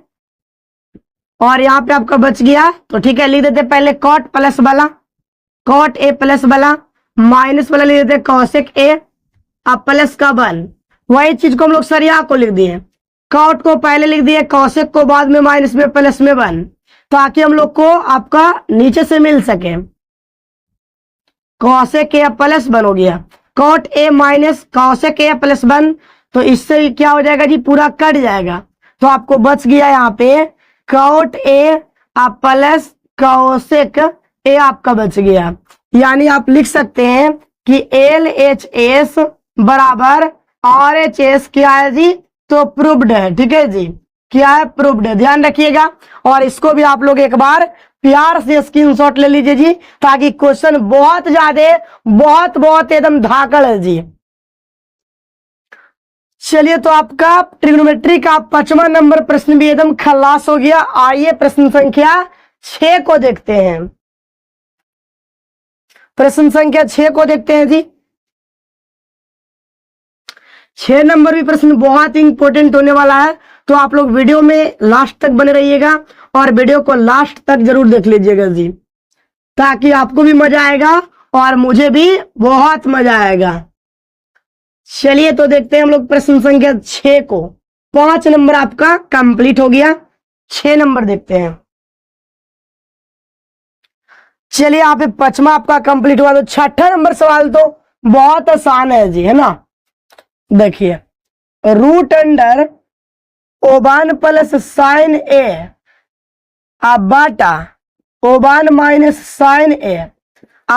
Speaker 1: और यहाँ पे आपका बच गया तो ठीक है, लिख देते पहले कॉट प्लस वाला, कॉट ए प्लस वाला, माइनस वाला लिख देते कॉसेक ए प्लस का 1। वही चीज को हम लोग सरिया को लिख दिए, कॉट को पहले लिख दिए, कॉसेक को बाद में माइनस में प्लस में 1, ताकि हम लोग को आपका नीचे से मिल सके। कॉसेक ए +1 हो गया, cot A minus cosec A +1, तो इससे क्या हो जाएगा जी, पूरा कट जाएगा। तो आपको बच गया यहाँ पे cot A plus cosec A आपका बच गया। यानी आप लिख सकते हैं कि LHS बराबर RHS क्या है जी, तो प्रूव्ड है, ठीक है जी। क्या है, प्रूव्ड है। ध्यान रखिएगा और इसको भी आप लोग एक बार प्यार से स्क्रीनशॉट ले लीजिए जी, ताकि क्वेश्चन बहुत ज्यादा बहुत बहुत एकदम धाकड़ है जी। चलिए, तो आपका ट्रिग्नोमेट्री का 5वां नंबर प्रश्न भी एकदम खलास हो गया। आइए प्रश्न संख्या 6 को देखते हैं। प्रश्न संख्या 6 को देखते हैं जी। 6 नंबर भी प्रश्न बहुत इंपॉर्टेंट होने वाला है, तो आप लोग वीडियो में लास्ट तक बने रहिएगा और वीडियो को लास्ट तक जरूर देख लीजिएगा जी, ताकि आपको भी मजा आएगा और मुझे भी बहुत मजा आएगा। चलिए, तो देखते हैं हम लोग प्रश्न संख्या 6 को। 5 नंबर आपका कंप्लीट हो गया, 6 नंबर देखते हैं। चलिए, यहाँ पे 5वां आपका कंप्लीट हुआ, तो 6ठा नंबर सवाल तो बहुत आसान है जी, है ना। देखिए, root under O1 plus sine A बाटा O1 माइनस साइन ए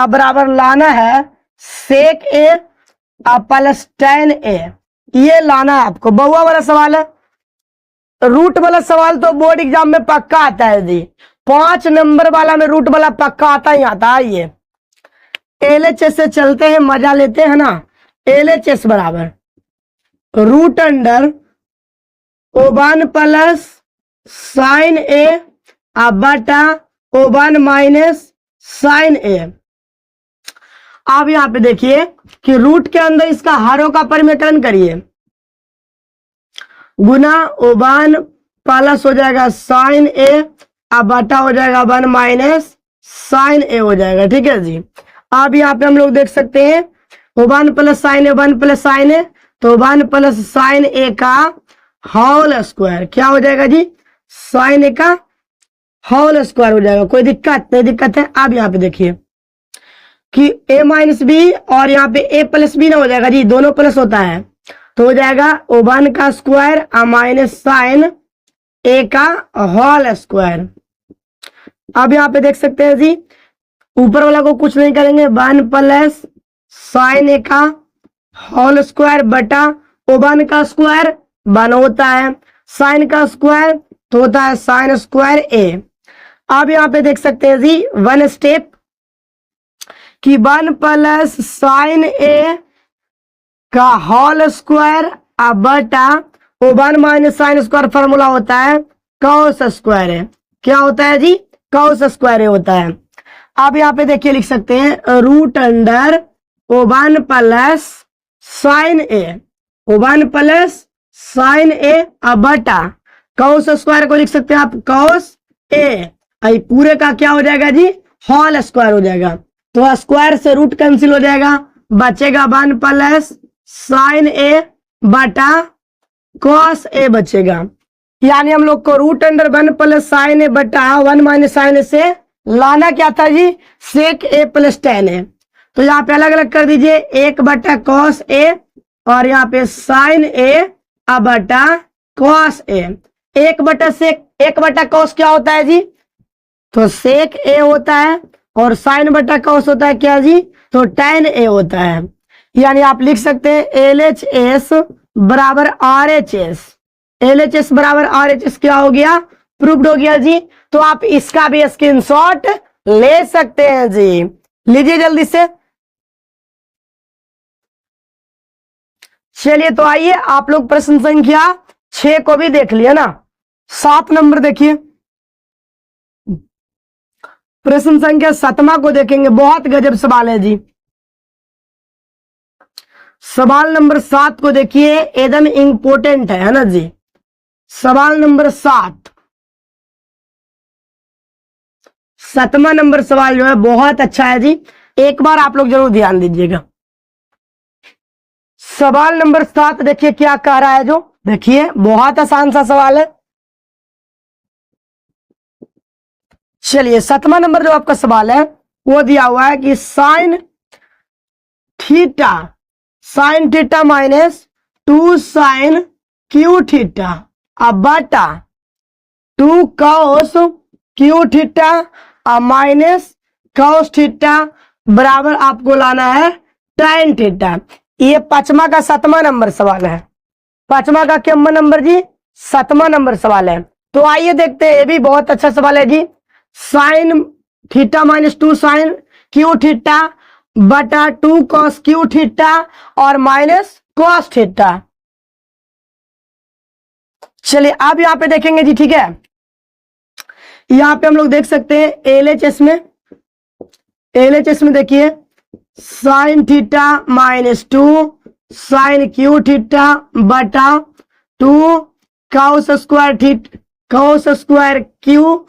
Speaker 1: बराबर लाना है सेक ए प्लस टेन ए। ये लाना है आपको। बहुआ वाला सवाल है, रूट वाला सवाल तो बोर्ड एग्जाम में पक्का आता है जी। 5 नंबर वाला में रूट वाला पक्का आता ही आता है। ये LHS से चलते हैं, मजा लेते हैं ना। LHS बराबर root under O1 plus sine A बटा O1 माइनस साइन ए। अब यहां पे देखिए कि रूट के अंदर इसका हरों का परिमेकरण करिए, गुना O1 प्लस हो जाएगा साइन ए बटा हो जाएगा 1 माइनस साइन ए हो जाएगा। ठीक है जी। अब यहाँ पे हम लोग देख सकते हैं O1 प्लस साइन ए, 1 प्लस साइन ए, तो 1 प्लस साइन ए का होल स्क्वायर क्या हो जाएगा जी, साइन ए का होल स्क्वायर हो जाएगा। कोई दिक्कत नहीं, दिक्कत है। अब यहाँ पे देखिए कि a माइनस बी और यहाँ पे a प्लस बी ना हो जाएगा जी, दोनों प्लस होता है, तो हो जाएगा O1 का स्क्वायर माइनस साइन ए का होल स्क्वायर। अब यहाँ पे देख सकते हैं जी, ऊपर वाला को कुछ नहीं करेंगे, 1 प्लस साइन ए का होल स्क्वायर बटा O1 का स्क्वायर 1 होता है, साइन का स्क्वायर तो होता है साइन स्क्वायर ए। अब यहाँ पे देख सकते हैं जी 1 स्टेप कि 1 प्लस साइन ए का होल स्क्वायर बटा O1 minus sine square formula होता है कॉस स्क्वायर है। क्या होता है जी, कॉस स्क्वायर होता है। अब यहाँ पे देखिए लिख सकते हैं root under O1 plus sine A, O1 plus sine A बटा कॉस स्क्वायर को लिख सकते हैं आप कॉस ए, पूरे का क्या हो जाएगा जी, होल स्क्वायर हो जाएगा। तो स्क्वायर से रूट कैंसिल हो जाएगा, बचेगा 1 प्लस साइन ए बटा कॉस ए बचेगा। यानी हम लोग को root under 1 plus sine A बटा 1 माइनस साइन ए से लाना क्या था जी, सेक ए प्लस टेन ए। तो यहाँ पे अलग अलग कर दीजिए, 1 बटा कॉस ए और यहाँ पे साइन ए बटा कॉस ए। 1 बटा सेक, 1 बटा कॉस क्या होता है जी, तो सेक ए होता है, और साइन बटा कॉस होता है क्या जी, तो टेन ए होता है। यानी आप लिख सकते हैं LHS बराबर RHS। LHS बराबर RHS क्या हो गया, प्रूव्ड हो गया जी। तो आप इसका भी स्क्रीनशॉट ले सकते हैं जी, लीजिए जल्दी से। चलिए, तो आइए आप लोग प्रश्न संख्या 6 को भी देख लिया ना। 7 नंबर देखिए, प्रश्न संख्या 7वां को देखेंगे। बहुत गजब सवाल है जी। सवाल नंबर 7 को देखिए, एकदम इंपॉर्टेंट है ना जी। सवाल नंबर 7, 7वां नंबर सवाल जो है बहुत अच्छा है जी, एक बार आप लोग जरूर ध्यान दीजिएगा। सवाल नंबर 7 देखिए क्या कह रहा है, जो देखिए बहुत आसान सा सवाल है। चलिए, 7वां नंबर जो आपका सवाल है वो दिया हुआ है कि sin theta minus 2 sign cube theta बटा 2 cos cube theta minus cos theta बराबर आपको लाना है tan थीटा। ये 5वां का 7वां नंबर सवाल है। 5वां का क्या नंबर जी, 7वां नंबर सवाल है। तो आइए देखते हैं, ये भी बहुत अच्छा सवाल है जी। Sine theta minus 2 sign cube theta बटा 2 कॉस क्यू थीटा और माइनस कॉस थीटा। चलिए अब यहां पे देखेंगे जी, ठीक है। यहां पे हम लोग देख सकते हैं एलएचएस में देखिए sin theta minus 2 sign cube theta बटा 2 cos square cube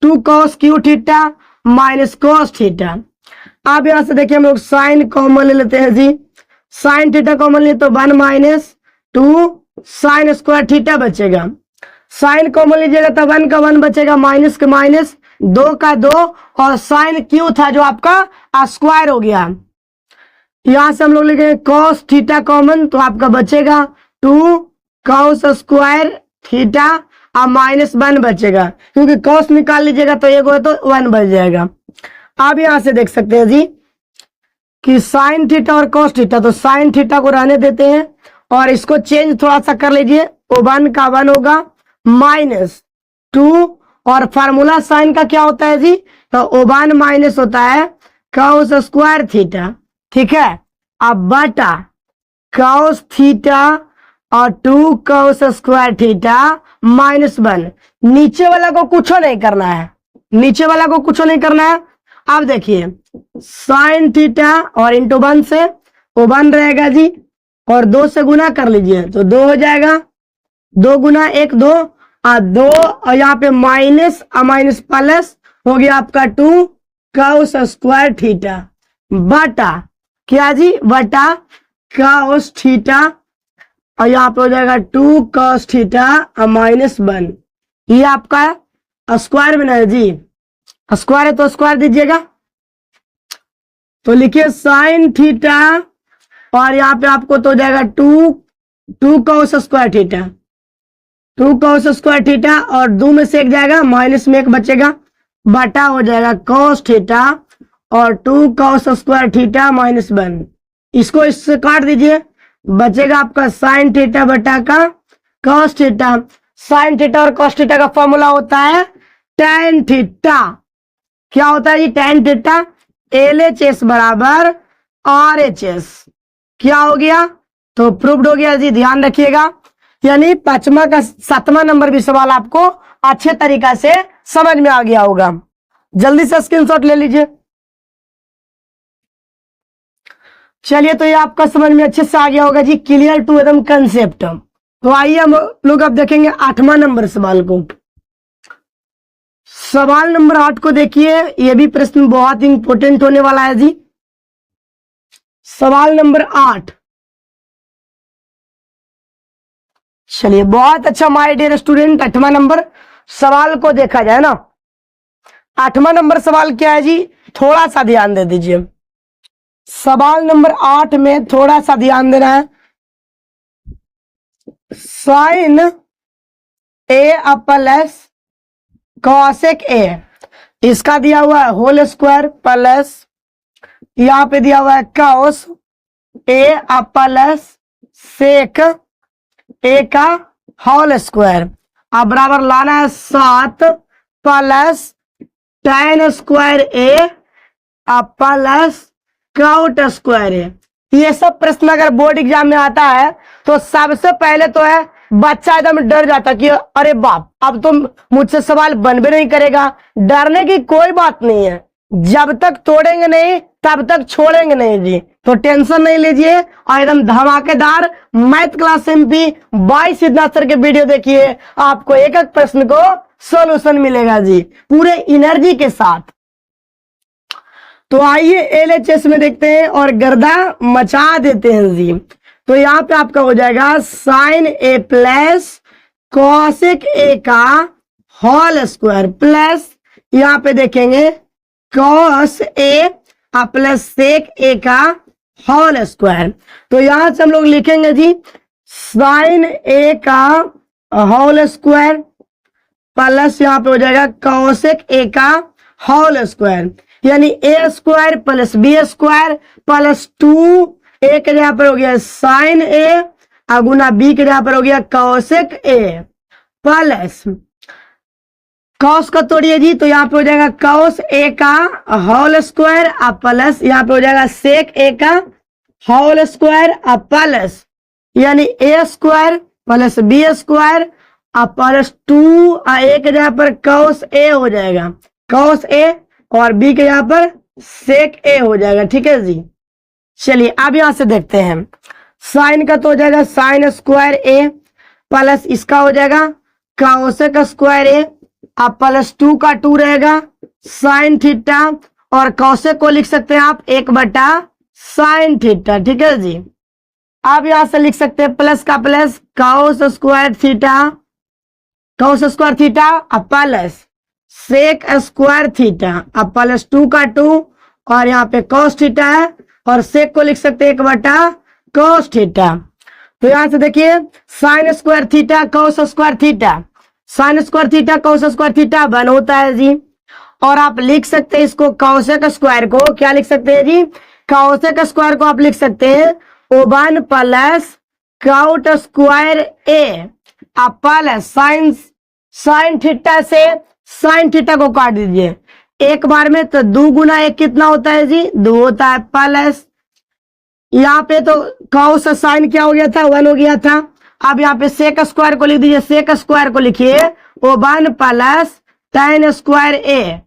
Speaker 1: 2 cos cube theta minus cos theta. अब यहां से देखिए हम लोग साइन कॉमन ले लेते हैं जी। साइन थीटा कॉमन लिए तो 1 माइनस 2 साइन स्क्वायर थीटा बचेगा। साइन कॉमन लीजिएगा तो 1 का 1 बचेगा, माइनस का माइनस, 2 का 2 और साइन क्यू था जो आपका स्क्वायर हो गया। यहां से हम लोग लिखेंगे कॉस थीटा कॉमन तो आपका बचेगा 2 कॉस स्क्वायर थीटा और माइनस 1 बचेगा, क्योंकि कॉस निकाल लीजिएगा तो एक हो तो 1 बच जाएगा। अब यहां से देख सकते हैं जी कि साइन थीटा और कॉस थीटा, तो साइन थीटा को रहने देते हैं और इसको चेंज थोड़ा सा कर लीजिए। 1 का 1 होगा माइनस 2 और फार्मूला साइन का क्या होता है जी, तो 1 माइनस होता है कॉस स्क्वायर थीटा, ठीक है। अब बटा कॉस थीटा और 2 कॉस स्क्वायर थीटा माइनस 1। नीचे वाला को कुछ नहीं करना है, नीचे वाला को कुछ नहीं करना है। अब देखिए साइन थीटा और इंटू 1 से 1 रहेगा जी और 2 से गुना कर लीजिए तो 2 हो जाएगा। 2 गुना 1 2 और 2 और यहाँ पे माइनस माइनस प्लस हो गया आपका 2 कॉस स्क्वायर थीटा बटा क्या जी, बटा कॉस थीटा और यहाँ पे हो जाएगा 2 कॉस थीटा और माइनस 1। ये आपका स्क्वायर में ना है जी, स्क्वायर है तो स्क्वायर दीजिएगा। तो लिखिए साइन थीटा और यहाँ पे आपको तो हो जाएगा 2 cos square theta, 2 cos square theta और 2 में से 1 जाएगा, माइनस में 1 बचेगा, बटा हो जाएगा कॉस थीटा और 2 कॉस स्क्वायर थीटा माइनस 1। इसको इससे काट दीजिए, बचेगा आपका साइन थीटा बटा का कॉस थीटा। साइन थीटा और कॉस थीटा का फॉर्मूला होता है tan थीटा। क्या होता है ये tan थीटा, LHS बराबर RHS। क्या हो गया, तो प्रूव्ड हो गया जी, ध्यान रखिएगा। यानी 5वां का 7वां नंबर भी सवाल आपको अच्छे तरीका से समझ में आ गया होगा। जल्दी से स्क्रीनशॉट ले लीजिए। चलिए तो ये आपका समझ में अच्छे से आ गया होगा जी, क्लियर टू एकदम कंसेप्ट। तो आइए हम लोग अब देखेंगे 8वां नंबर सवाल को। सवाल नंबर 8 को देखिए, ये भी प्रश्न बहुत इंपॉर्टेंट होने वाला है जी। सवाल नंबर 8, चलिए बहुत अच्छा माय डियर स्टूडेंट। 8वां नंबर सवाल को देखा जाए ना, 8वां नंबर सवाल क्या है जी, थोड़ा सा ध्यान दे दीजिए। सवाल नंबर 8 में थोड़ा सा ध्यान देना है। Sine A plus cosec A, इसका दिया हुआ है होल स्क्वायर प्लस यहां पे दिया हुआ है कॉस ए प्लस सेक ए का होल स्क्वायर। अब बराबर लाना है 7 प्लस tan स्क्वायर ए प्लस काउट स्क्वायर ए। ये सब प्रश्न अगर बोर्ड एग्जाम में आता है तो सबसे पहले तो है बच्चा एकदम डर जाता कि अरे बाप अब तो मुझसे सवाल बनबे नहीं करेगा। डरने की कोई बात नहीं है, जब तक तोड़ेंगे नहीं तब तक छोड़ेंगे नहीं जी। तो टेंशन नहीं लीजिए और एकदम धमाकेदार math class MP 22 Siddharth sir के वीडियो देखिए, आपको एक एक प्रश्न को सॉल्यूशन मिलेगा जी पूरे एनर्जी के साथ। तो आइए LHS में देखते हैं और गर्दा मचा देते हैं जी। तो यहाँ पे आपका हो जाएगा sine A plus cosec A का होल स्क्वायर प्लस यहाँ पे देखेंगे कॉस ए प्लस सेक ए का होल स्क्वायर। तो यहां से हम लोग लिखेंगे जी साइन ए का होल स्क्वायर प्लस यहाँ पे हो जाएगा कॉसेक ए का होल स्क्वायर, यानी A square plus B square plus 2 A के जगह पर हो गया साइन ए गुना बी के जगह पर हो गया कॉसेक ए प्लस कॉस का तोड़िए जी, तो यहाँ पे हो जाएगा कॉस ए का होल स्क्वायर प्लस यहाँ पे हो जाएगा सेक ए का होल स्क्वायर प्लस यानी A square plus B square plus 2 A के जगह पर कॉस ए हो जाएगा, कॉस ए, और बी के यहाँ पर सेक ए हो जाएगा। ठीक है जी। चलिए अब यहां से देखते हैं, साइन का तो हो जाएगा साइन स्क्वायर ए प्लस इसका हो जाएगा कॉसेक स्क्वायर ए प्लस 2 का 2 रहेगा साइन थीटा, और कॉसेक को लिख सकते हैं आप 1 साइन थीटा। ठीक है जी। अब यहां से लिख सकते हैं प्लस का plus cos square theta plus sec square theta plus 2 का 2, और यहाँ पे कॉस थीटा है, और सेक को लिख सकते हैं 1 कॉस थीटा। तो यहां से देखिए sine square theta cos square theta, sine square theta cos square theta 1 होता है जी, और आप लिख सकते हैं इसको कॉसेक स्क्वायर को क्या लिख सकते हैं जी, कॉसेक स्क्वायर को आप लिख सकते हैं 1 प्लस कॉट स्क्वायर ए प्लस साइन थीटा से साइन थीटा को काट दीजिए एक बार में, तो 2 गुना 1 कितना होता है जी, 2 होता है, प्लस यहाँ पे तो कॉस साइन क्या हो गया था, 1 हो गया था। अब यहाँ पे सेक स्क्वायर को लिख दीजिए, सेक स्क्वायर को लिखिए 1 प्लस tan स्क्वायर ए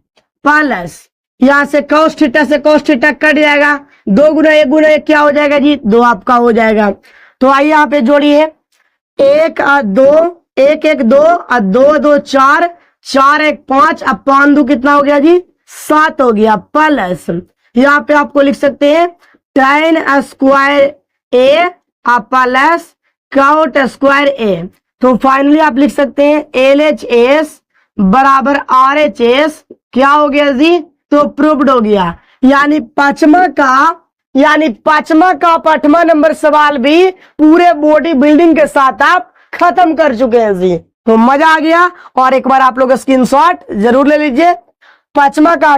Speaker 1: प्लस यहाँ से cos थीटा से cos थीटा कट जाएगा, 2 गुना 1 क्या हो जाएगा जी, 2 आपका हो जाएगा। तो आइए यहाँ पे जोड़िए 1 और 2, 1 1 2 और 2 2 4, 4 1 5, अब 5 2 कितना हो गया जी, 7 हो गया, प्लस यहाँ पे आपको लिख सकते हैं tan स्क्वायर ए प्लस कॉट स्क्वायर ए। तो फाइनली आप लिख सकते हैं LHS बराबर RHS क्या हो गया जी, तो प्रूव्ड हो गया। यानी पांचवा का 8वां नंबर सवाल भी पूरे बॉडी बिल्डिंग के साथ आप खत्म कर चुके हैं जी। तो मजा आ गया, और एक बार आप लोग स्क्रीनशॉट जरूर ले लीजिए। 5वां का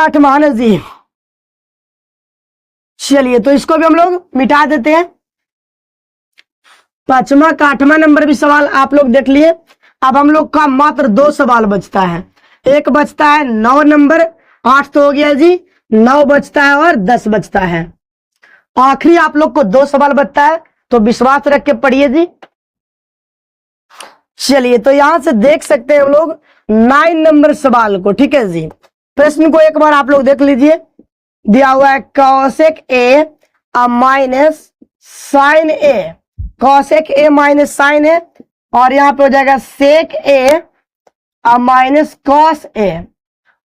Speaker 1: 8वां ना जी। चलिए तो इसको भी हम लोग मिटा देते हैं। 5वां का 8वां नंबर भी सवाल आप लोग देख लिए। अब हम लोग का मात्र 2 सवाल बचता है, एक बचता है 9 नंबर, 8 तो हो गया जी, 9 बचता है और 10 बचता है। आखिरी आप लोग को 2 सवाल बचता है, तो विश्वास रख के पढ़िए जी। चलिए तो यहां से देख सकते हैं हम लोग 9 नंबर सवाल को। ठीक है जी, प्रश्न को एक बार आप लोग देख लीजिए। दिया हुआ है cosec A minus sine A, cosec A minus sine A, और यहाँ पे हो जाएगा सेक ए माइनस कॉस ए,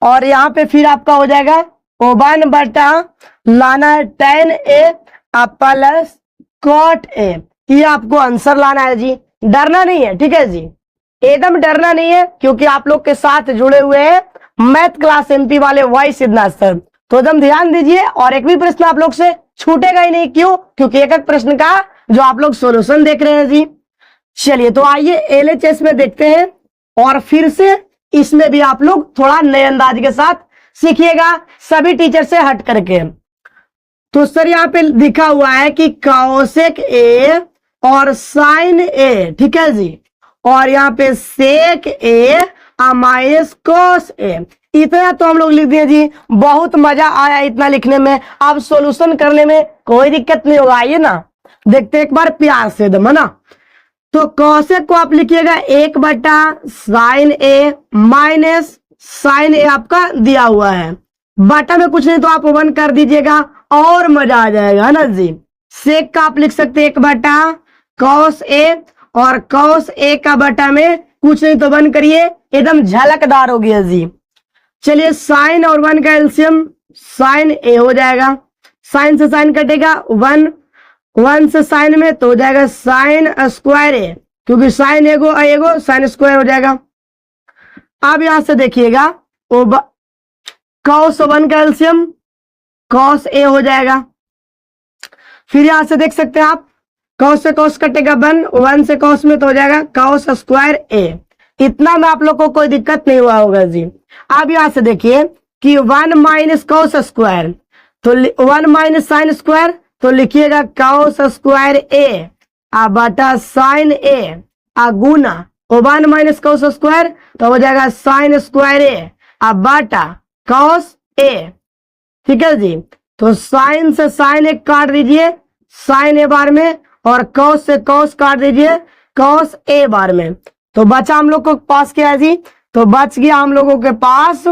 Speaker 1: और यहाँ पे फिर आपका हो जाएगा 1 बटा लाना है tan A plus cot A. ये आपको आंसर लाना है जी, डरना नहीं है। ठीक है जी, एकदम डरना नहीं है, क्योंकि आप लोग के साथ जुड़े हुए हैं मैथ क्लास MP वाले वाई सिद्धनाथ सर। तो एकदम ध्यान दीजिए, और एक भी प्रश्न आप लोग से छूटेगा ही नहीं। क्यों? क्योंकि एक एक प्रश्न का जो आप लोग सॉल्यूशन देख रहे हैं जी। चलिए तो आइए LHS में देखते हैं, और फिर से इसमें भी आप लोग थोड़ा नए अंदाज के साथ सीखिएगा, सभी टीचर से हट करके। तो सर यहाँ पे लिखा हुआ है कि कॉसेक ए और साइन ए, ठीक है जी, और यहाँ पे सेक ए माइनस कॉस ए। इतना तो हम लोग लिख दिए जी, बहुत मजा आया इतना लिखने में। अब सॉल्यूशन करने में कोई दिक्कत नहीं होगा। आइए ना देखते हैं एक बार प्यार से एकदम, है ना। तो कॉसेक को आप लिखिएगा 1 बटा साइन ए माइनस साइन ए आपका दिया हुआ है, बटा में कुछ नहीं तो आप 1 कर दीजिएगा और मजा आ जाएगा, है ना जी। सेक का आप लिख सकते हैं 1 बटा कॉस ए, और कॉस ए का बटा में कुछ नहीं तो 1 करिए, एकदम झलकदार हो गया जी। चलिए साइन और 1 का एलसीएम साइन ए हो जाएगा, साइन से साइन कटेगा 1 से साइन में तो हो जाएगा साइन स्क्वायर ए, क्योंकि साइन एगो साइन स्क्वायर हो जाएगा। अब यहां से देखिएगा कॉस 1 का एलसीएम कॉस ए हो जाएगा। फिर यहां से देख सकते हैं आप कॉस से कॉस कटेगा 1 से कॉस में तो हो जाएगा कॉस स्क्वायर ए। इतना में आप लोग को कोई दिक्कत नहीं हुआ होगा जी। अब यहां से देखिए कि 1 माइनस कॉस स्क्वायर, तो 1 माइनस साइन स्क्वायर, तो लिखिएगा कॉस स्क्वायर ए अब बटा साइन ए गुना ओबान माइनस कॉस स्क्वायर, तो हो जाएगा साइन स्क्वायर ए अब बटा कॉस ए। ठीक है जी, तो साइन से साइन एक काट दीजिए साइन ए बार में, और कॉस से कॉस काट दीजिए कॉस ए बार में। तो बचा हम लोग को पास क्या है जी, तो बच गया हम लोगों के पास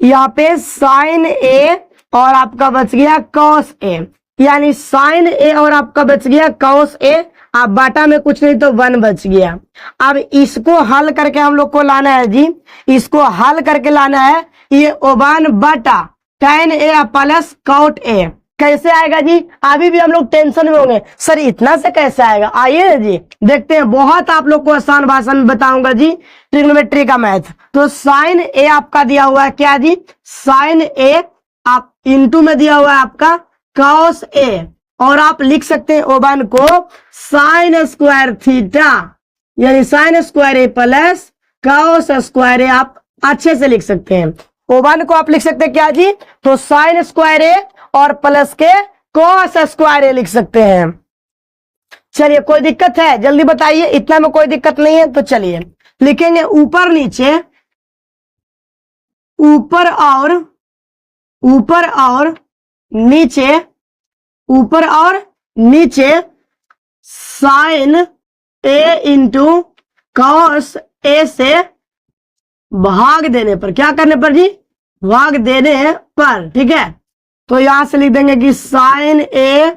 Speaker 1: यहाँ पे साइन ए और आपका बच गया कॉस ए, यानी साइन ए और आपका बच गया कॉस ए। अब बाटा में कुछ नहीं तो 1 बच गया। अब इसको हल करके हम लोग को लाना है जी, इसको हल करके लाना है ये ओबान बटा tan A plus cot A. कैसे आएगा जी, अभी भी हम लोग टेंशन में होंगे सर इतना से कैसे आएगा। आइए जी देखते हैं, बहुत आप लोग को आसान भाषा में बताऊंगा जी ट्रिग्नोमेट्री का मैथ। तो साइन ए आपका दिया हुआ है क्या जी, साइन ए आप इंटू में दिया हुआ है आपका कॉस ए, और आप लिख सकते हैं ओबान को साइन स्क्वायर थीटा, यानी साइन स्क्वायर ए प्लस कॉस स्क्वायर ए आप अच्छे से लिख सकते हैं। ओबान को आप लिख सकते हैं क्या जी, तो साइन स्क्वायर ए और प्लस के कॉस स्क्वायर ए लिख सकते हैं। चलिए कोई दिक्कत है जल्दी बताइए, इतना में कोई दिक्कत नहीं है तो चलिए लिखेंगे ऊपर नीचे, ऊपर और नीचे, ऊपर और नीचे sign A into cos A से भाग देने पर, क्या करने पर जी, भाग देने पर। ठीक है, तो यहां से लिख देंगे कि sign A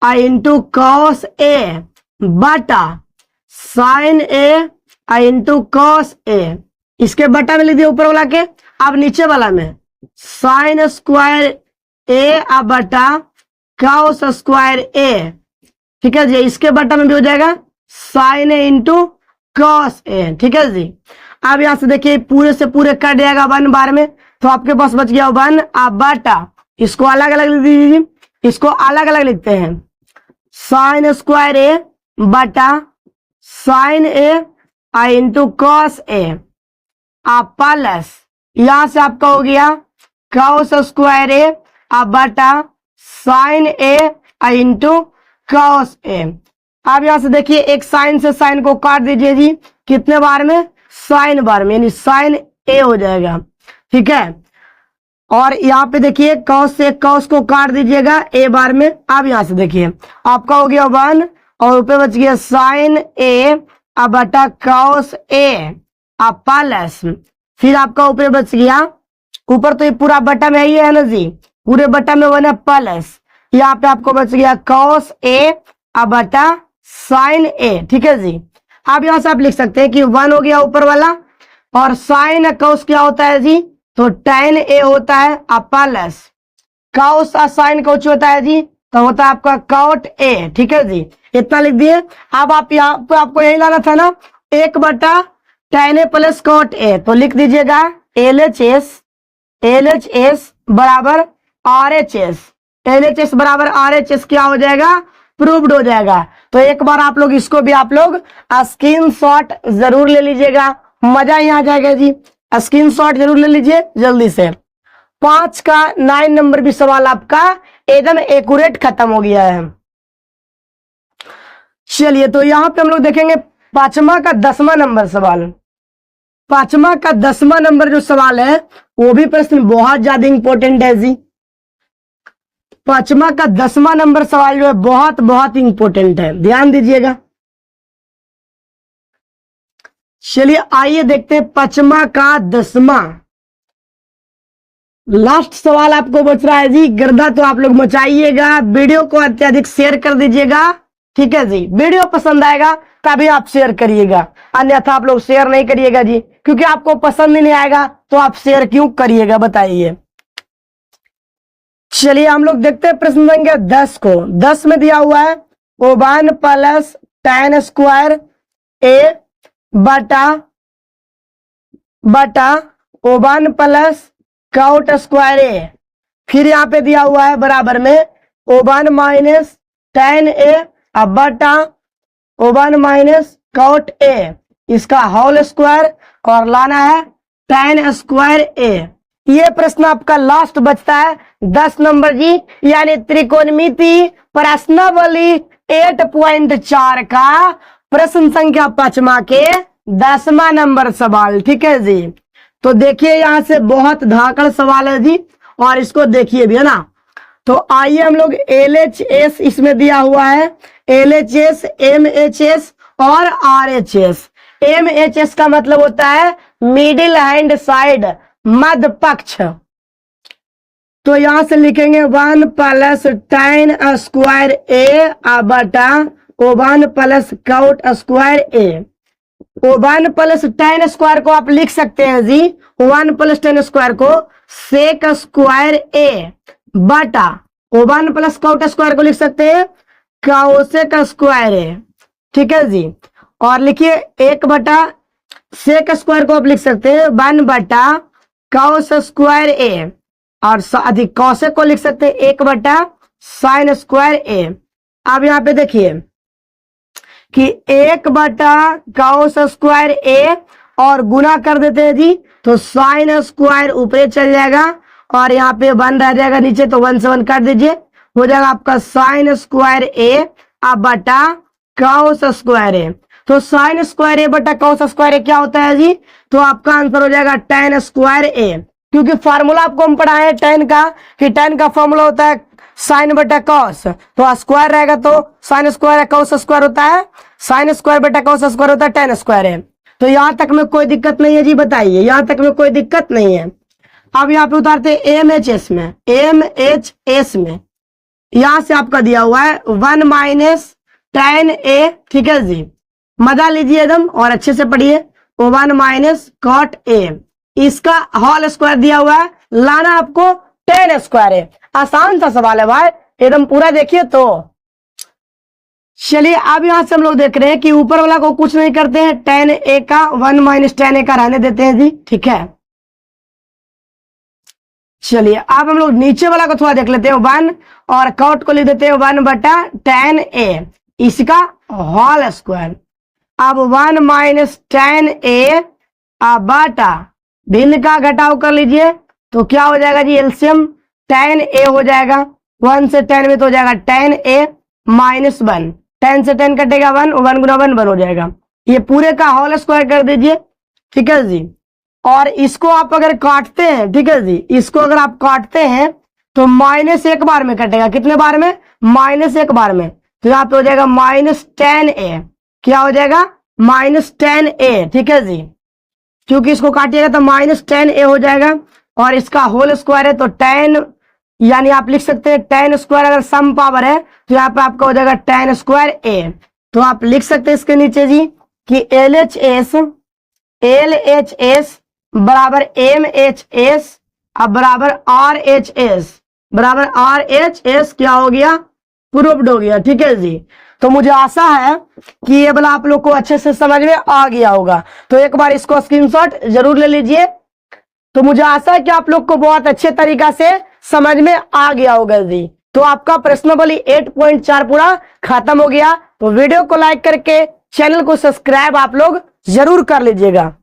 Speaker 1: into cos A बटा sign A into cos A, इसके बटा में लिख दिया ऊपर वाला के। अब नीचे वाला में साइन स्क्वायर ए बटा कॉस स्क्वायर ए। ठीक है जी, इसके बटा में भी हो जाएगा sine A into cos A. ठीक है जी, अब यहां से देखिए पूरे से पूरे कट जाएगा 1 बार में, तो आपके पास बच गया 1 बटा, इसको अलग अलग लिख दीजिए, इसको अलग अलग लिखते हैं साइन स्क्वायर ए बटा sign A into cos A plus यहां से आपका हो गया कॉस स्क्वायर ए बटा sign A into cos A. अब यहां से देखिए एक साइन से साइन को काट दीजिए जी, कितने बार में, साइन बार में, यानी साइन ए हो जाएगा। ठीक है, और यहाँ पे देखिए कॉस से कॉस को काट दीजिएगा ए बार में। अब यहां से देखिए आपका हो गया 1 और ऊपर बच गया साइन ए बटा कॉस ए प्लस, फिर आपका ऊपर बच गया, ऊपर तो ये पूरा बटा में ही है ना जी, पूरे बटा में 1 प्लस यहाँ पे आपको बच गया कॉस ए बटा साइन ए। ठीक है जी, अब यहां से आप लिख सकते हैं कि 1 हो गया ऊपर वाला, और साइन कॉस क्या होता है जी, तो tan ए होता है प्लस कॉस साइन कौच होता है जी, तो होता है आपका कॉट ए। ठीक है जी, इतना लिख दिए। अब आप यहाँ पे आपको यही लाना था ना 1 बटा tan A plus cot A, तो लिख दीजिएगा LHS बराबर RHS, LHS बराबर RHS क्या हो जाएगा, प्रूव्ड हो जाएगा। तो एक बार आप लोग इसको भी आप लोग स्क्रीनशॉट जरूर ले लीजिएगा, मजा ही आ जाएगा जी, स्क्रीनशॉट जरूर ले लीजिए जल्दी से। 5 का 9 नंबर भी सवाल आपका एकदम एक्यूरेट खत्म हो गया है। चलिए तो यहां पे हम लोग देखेंगे 5वां का 10वां नंबर सवाल। 5वां का 10वां नंबर जो सवाल है वो भी प्रश्न बहुत ज्यादा इंपॉर्टेंट है जी। 5वां का 10वां नंबर सवाल जो है बहुत बहुत इंपॉर्टेंट है, ध्यान दीजिएगा। चलिए आइए देखते हैं 5वां का 10वां लास्ट सवाल आपको बच रहा है जी। गर्दा तो आप लोग मचाइएगा, वीडियो को अत्यधिक शेयर कर दीजिएगा। ठीक है जी, वीडियो पसंद आएगा तभी आप शेयर करिएगा, अन्यथा आप लोग शेयर नहीं करिएगा जी, क्योंकि आपको पसंद ही नहीं आएगा तो आप शेयर क्यों करिएगा बताइए। चलिए हम लोग देखते हैं प्रश्न संख्या 10 को। 10 में दिया हुआ है ओबान प्लस tan स्क्वायर ए बटा ओबान प्लस कॉट स्क्वायर ए, फिर यहाँ पे दिया हुआ है बराबर में ओबान माइनस tan ए बटा ओबान माइनस कॉट ए, इसका होल स्क्वायर और लाना है tan स्क्वायर ए। ये प्रश्न आपका लास्ट बचता है 10 नंबर जी, यानी त्रिकोणमिति प्रश्नावली 8.4 का प्रश्न संख्या 5वां के 10वां नंबर सवाल। ठीक है जी, तो देखिए यहां से बहुत धाकड़ सवाल है जी, और इसको देखिए भी, है ना। तो आइए हम लोग LHS इसमें दिया हुआ है, LHS, MHS और RHS। MHS का मतलब होता है मिडिल हैंड साइड, मध्य पक्ष। तो यहां से लिखेंगे 1 + tan स्क्वायर A बटा 1 + cot square A। 1 + tan square को आप लिख सकते हैं जी, 1 + tan स्क्वायर को सेक स्क्वायर A बटा 1 + cot स्क्वायर को लिख सकते हैं काउसेक स्क्वायर A। ठीक है जी, और लिखिए 1 बटा सेक स्क्वायर को आप लिख सकते हैं 1 बटा काउस स्क्वायर A, और अधिक कौशिक को लिख सकते हैं 1 बटा साइन स्क्वायर A। अब यहाँ पे देखिए कि 1 बटा काउस स्क्वायर A और गुना कर देते हैं जी, तो साइन स्क्वायर ऊपर चल जाएगा और यहाँ पे 1 रह जाएगा नीचे, तो 1 से 1 काट दीजिए, हो जाएगा आपका साइन स्क्वायर A अब बटा काउस स्क्वायर A। तो साइन स्क्वायर A बटा काउस स्क्वायर A क्या होता है जी, तो आपका आंसर हो जाएगा tan स्क्वायर A, क्योंकि फार्मूला आपको हम पढ़ाए हैं tan का, कि tan का फार्मूला होता है साइन बटा कॉस, तो स्क्वायर रहेगा तो साइन स्क्वायर कॉस स्क्वायर होता है, साइन स्क्वायर बटा कॉस स्क्वायर होता है tan स्क्वायर है। तो यहां तक में कोई दिक्कत नहीं है जी, बताइए, यहां तक में कोई दिक्कत नहीं है। अब यहाँ पे उतारते हैं MHS में, MHS में यहां से आपका दिया हुआ है 1 - tan A। ठीक है जी, मजा लीजिए एकदम और अच्छे से पढ़िए। 1 - cot A, इसका होल स्क्वायर दिया हुआ है, लाना आपको tan स्क्वायर है। आसान सा सवाल है भाई, एकदम पूरा देखिए। तो चलिए अब यहां से हम लोग देख रहे हैं कि ऊपर वाला को कुछ नहीं करते हैं, tan A का 1 - tan A का रहने देते हैं जी। ठीक है, चलिए अब हम लोग नीचे वाला को थोड़ा देख लेते हैं, 1 और cot को लिख देते हैं 1 बटा tan A, इसका होल स्क्वायर। अब 1 - tan A बटा भिन्न का घटाव कर लीजिए, तो क्या हो जाएगा जी, एलसीएम tan A हो जाएगा, 1 से 10 में तो हो जाएगा tan A - 1, 10 से 10 कटेगा 1, 1 गुना 1 1 हो जाएगा। ये पूरे का होल स्क्वायर कर दीजिए। ठीक है जी, और इसको आप अगर काटते हैं, ठीक है जी, इसको अगर आप काटते हैं तो -1 बार में कटेगा, कितने बार में, -1 बार में, तो यहाँ पे हो जाएगा -tan A, क्या हो जाएगा -tan A। ठीक है जी, क्योंकि इसको काटिएगा तो -tan A हो जाएगा, और इसका होल स्क्वायर है तो tan, यानी आप लिख सकते हैं tan स्क्वायर अगर सम पावर है तो यहाँ पे आपका हो जाएगा tan स्क्वायर A। तो आप लिख सकते हैं इसके नीचे जी कि LHS बराबर MHS अब बराबर RHS क्या हो गया, प्रूव्ड हो गया। ठीक है जी, तो मुझे आशा है कि ये वाला आप लोग को अच्छे से समझ में आ गया होगा, तो एक बार इसको स्क्रीनशॉट जरूर ले लीजिए। तो मुझे आशा है कि आप लोग को बहुत अच्छे तरीका से समझ में आ गया होगा जी। तो आपका प्रश्नावली 8.4 पूरा खत्म हो गया। तो वीडियो को लाइक करके चैनल को सब्सक्राइब आप लोग जरूर कर लीजिएगा।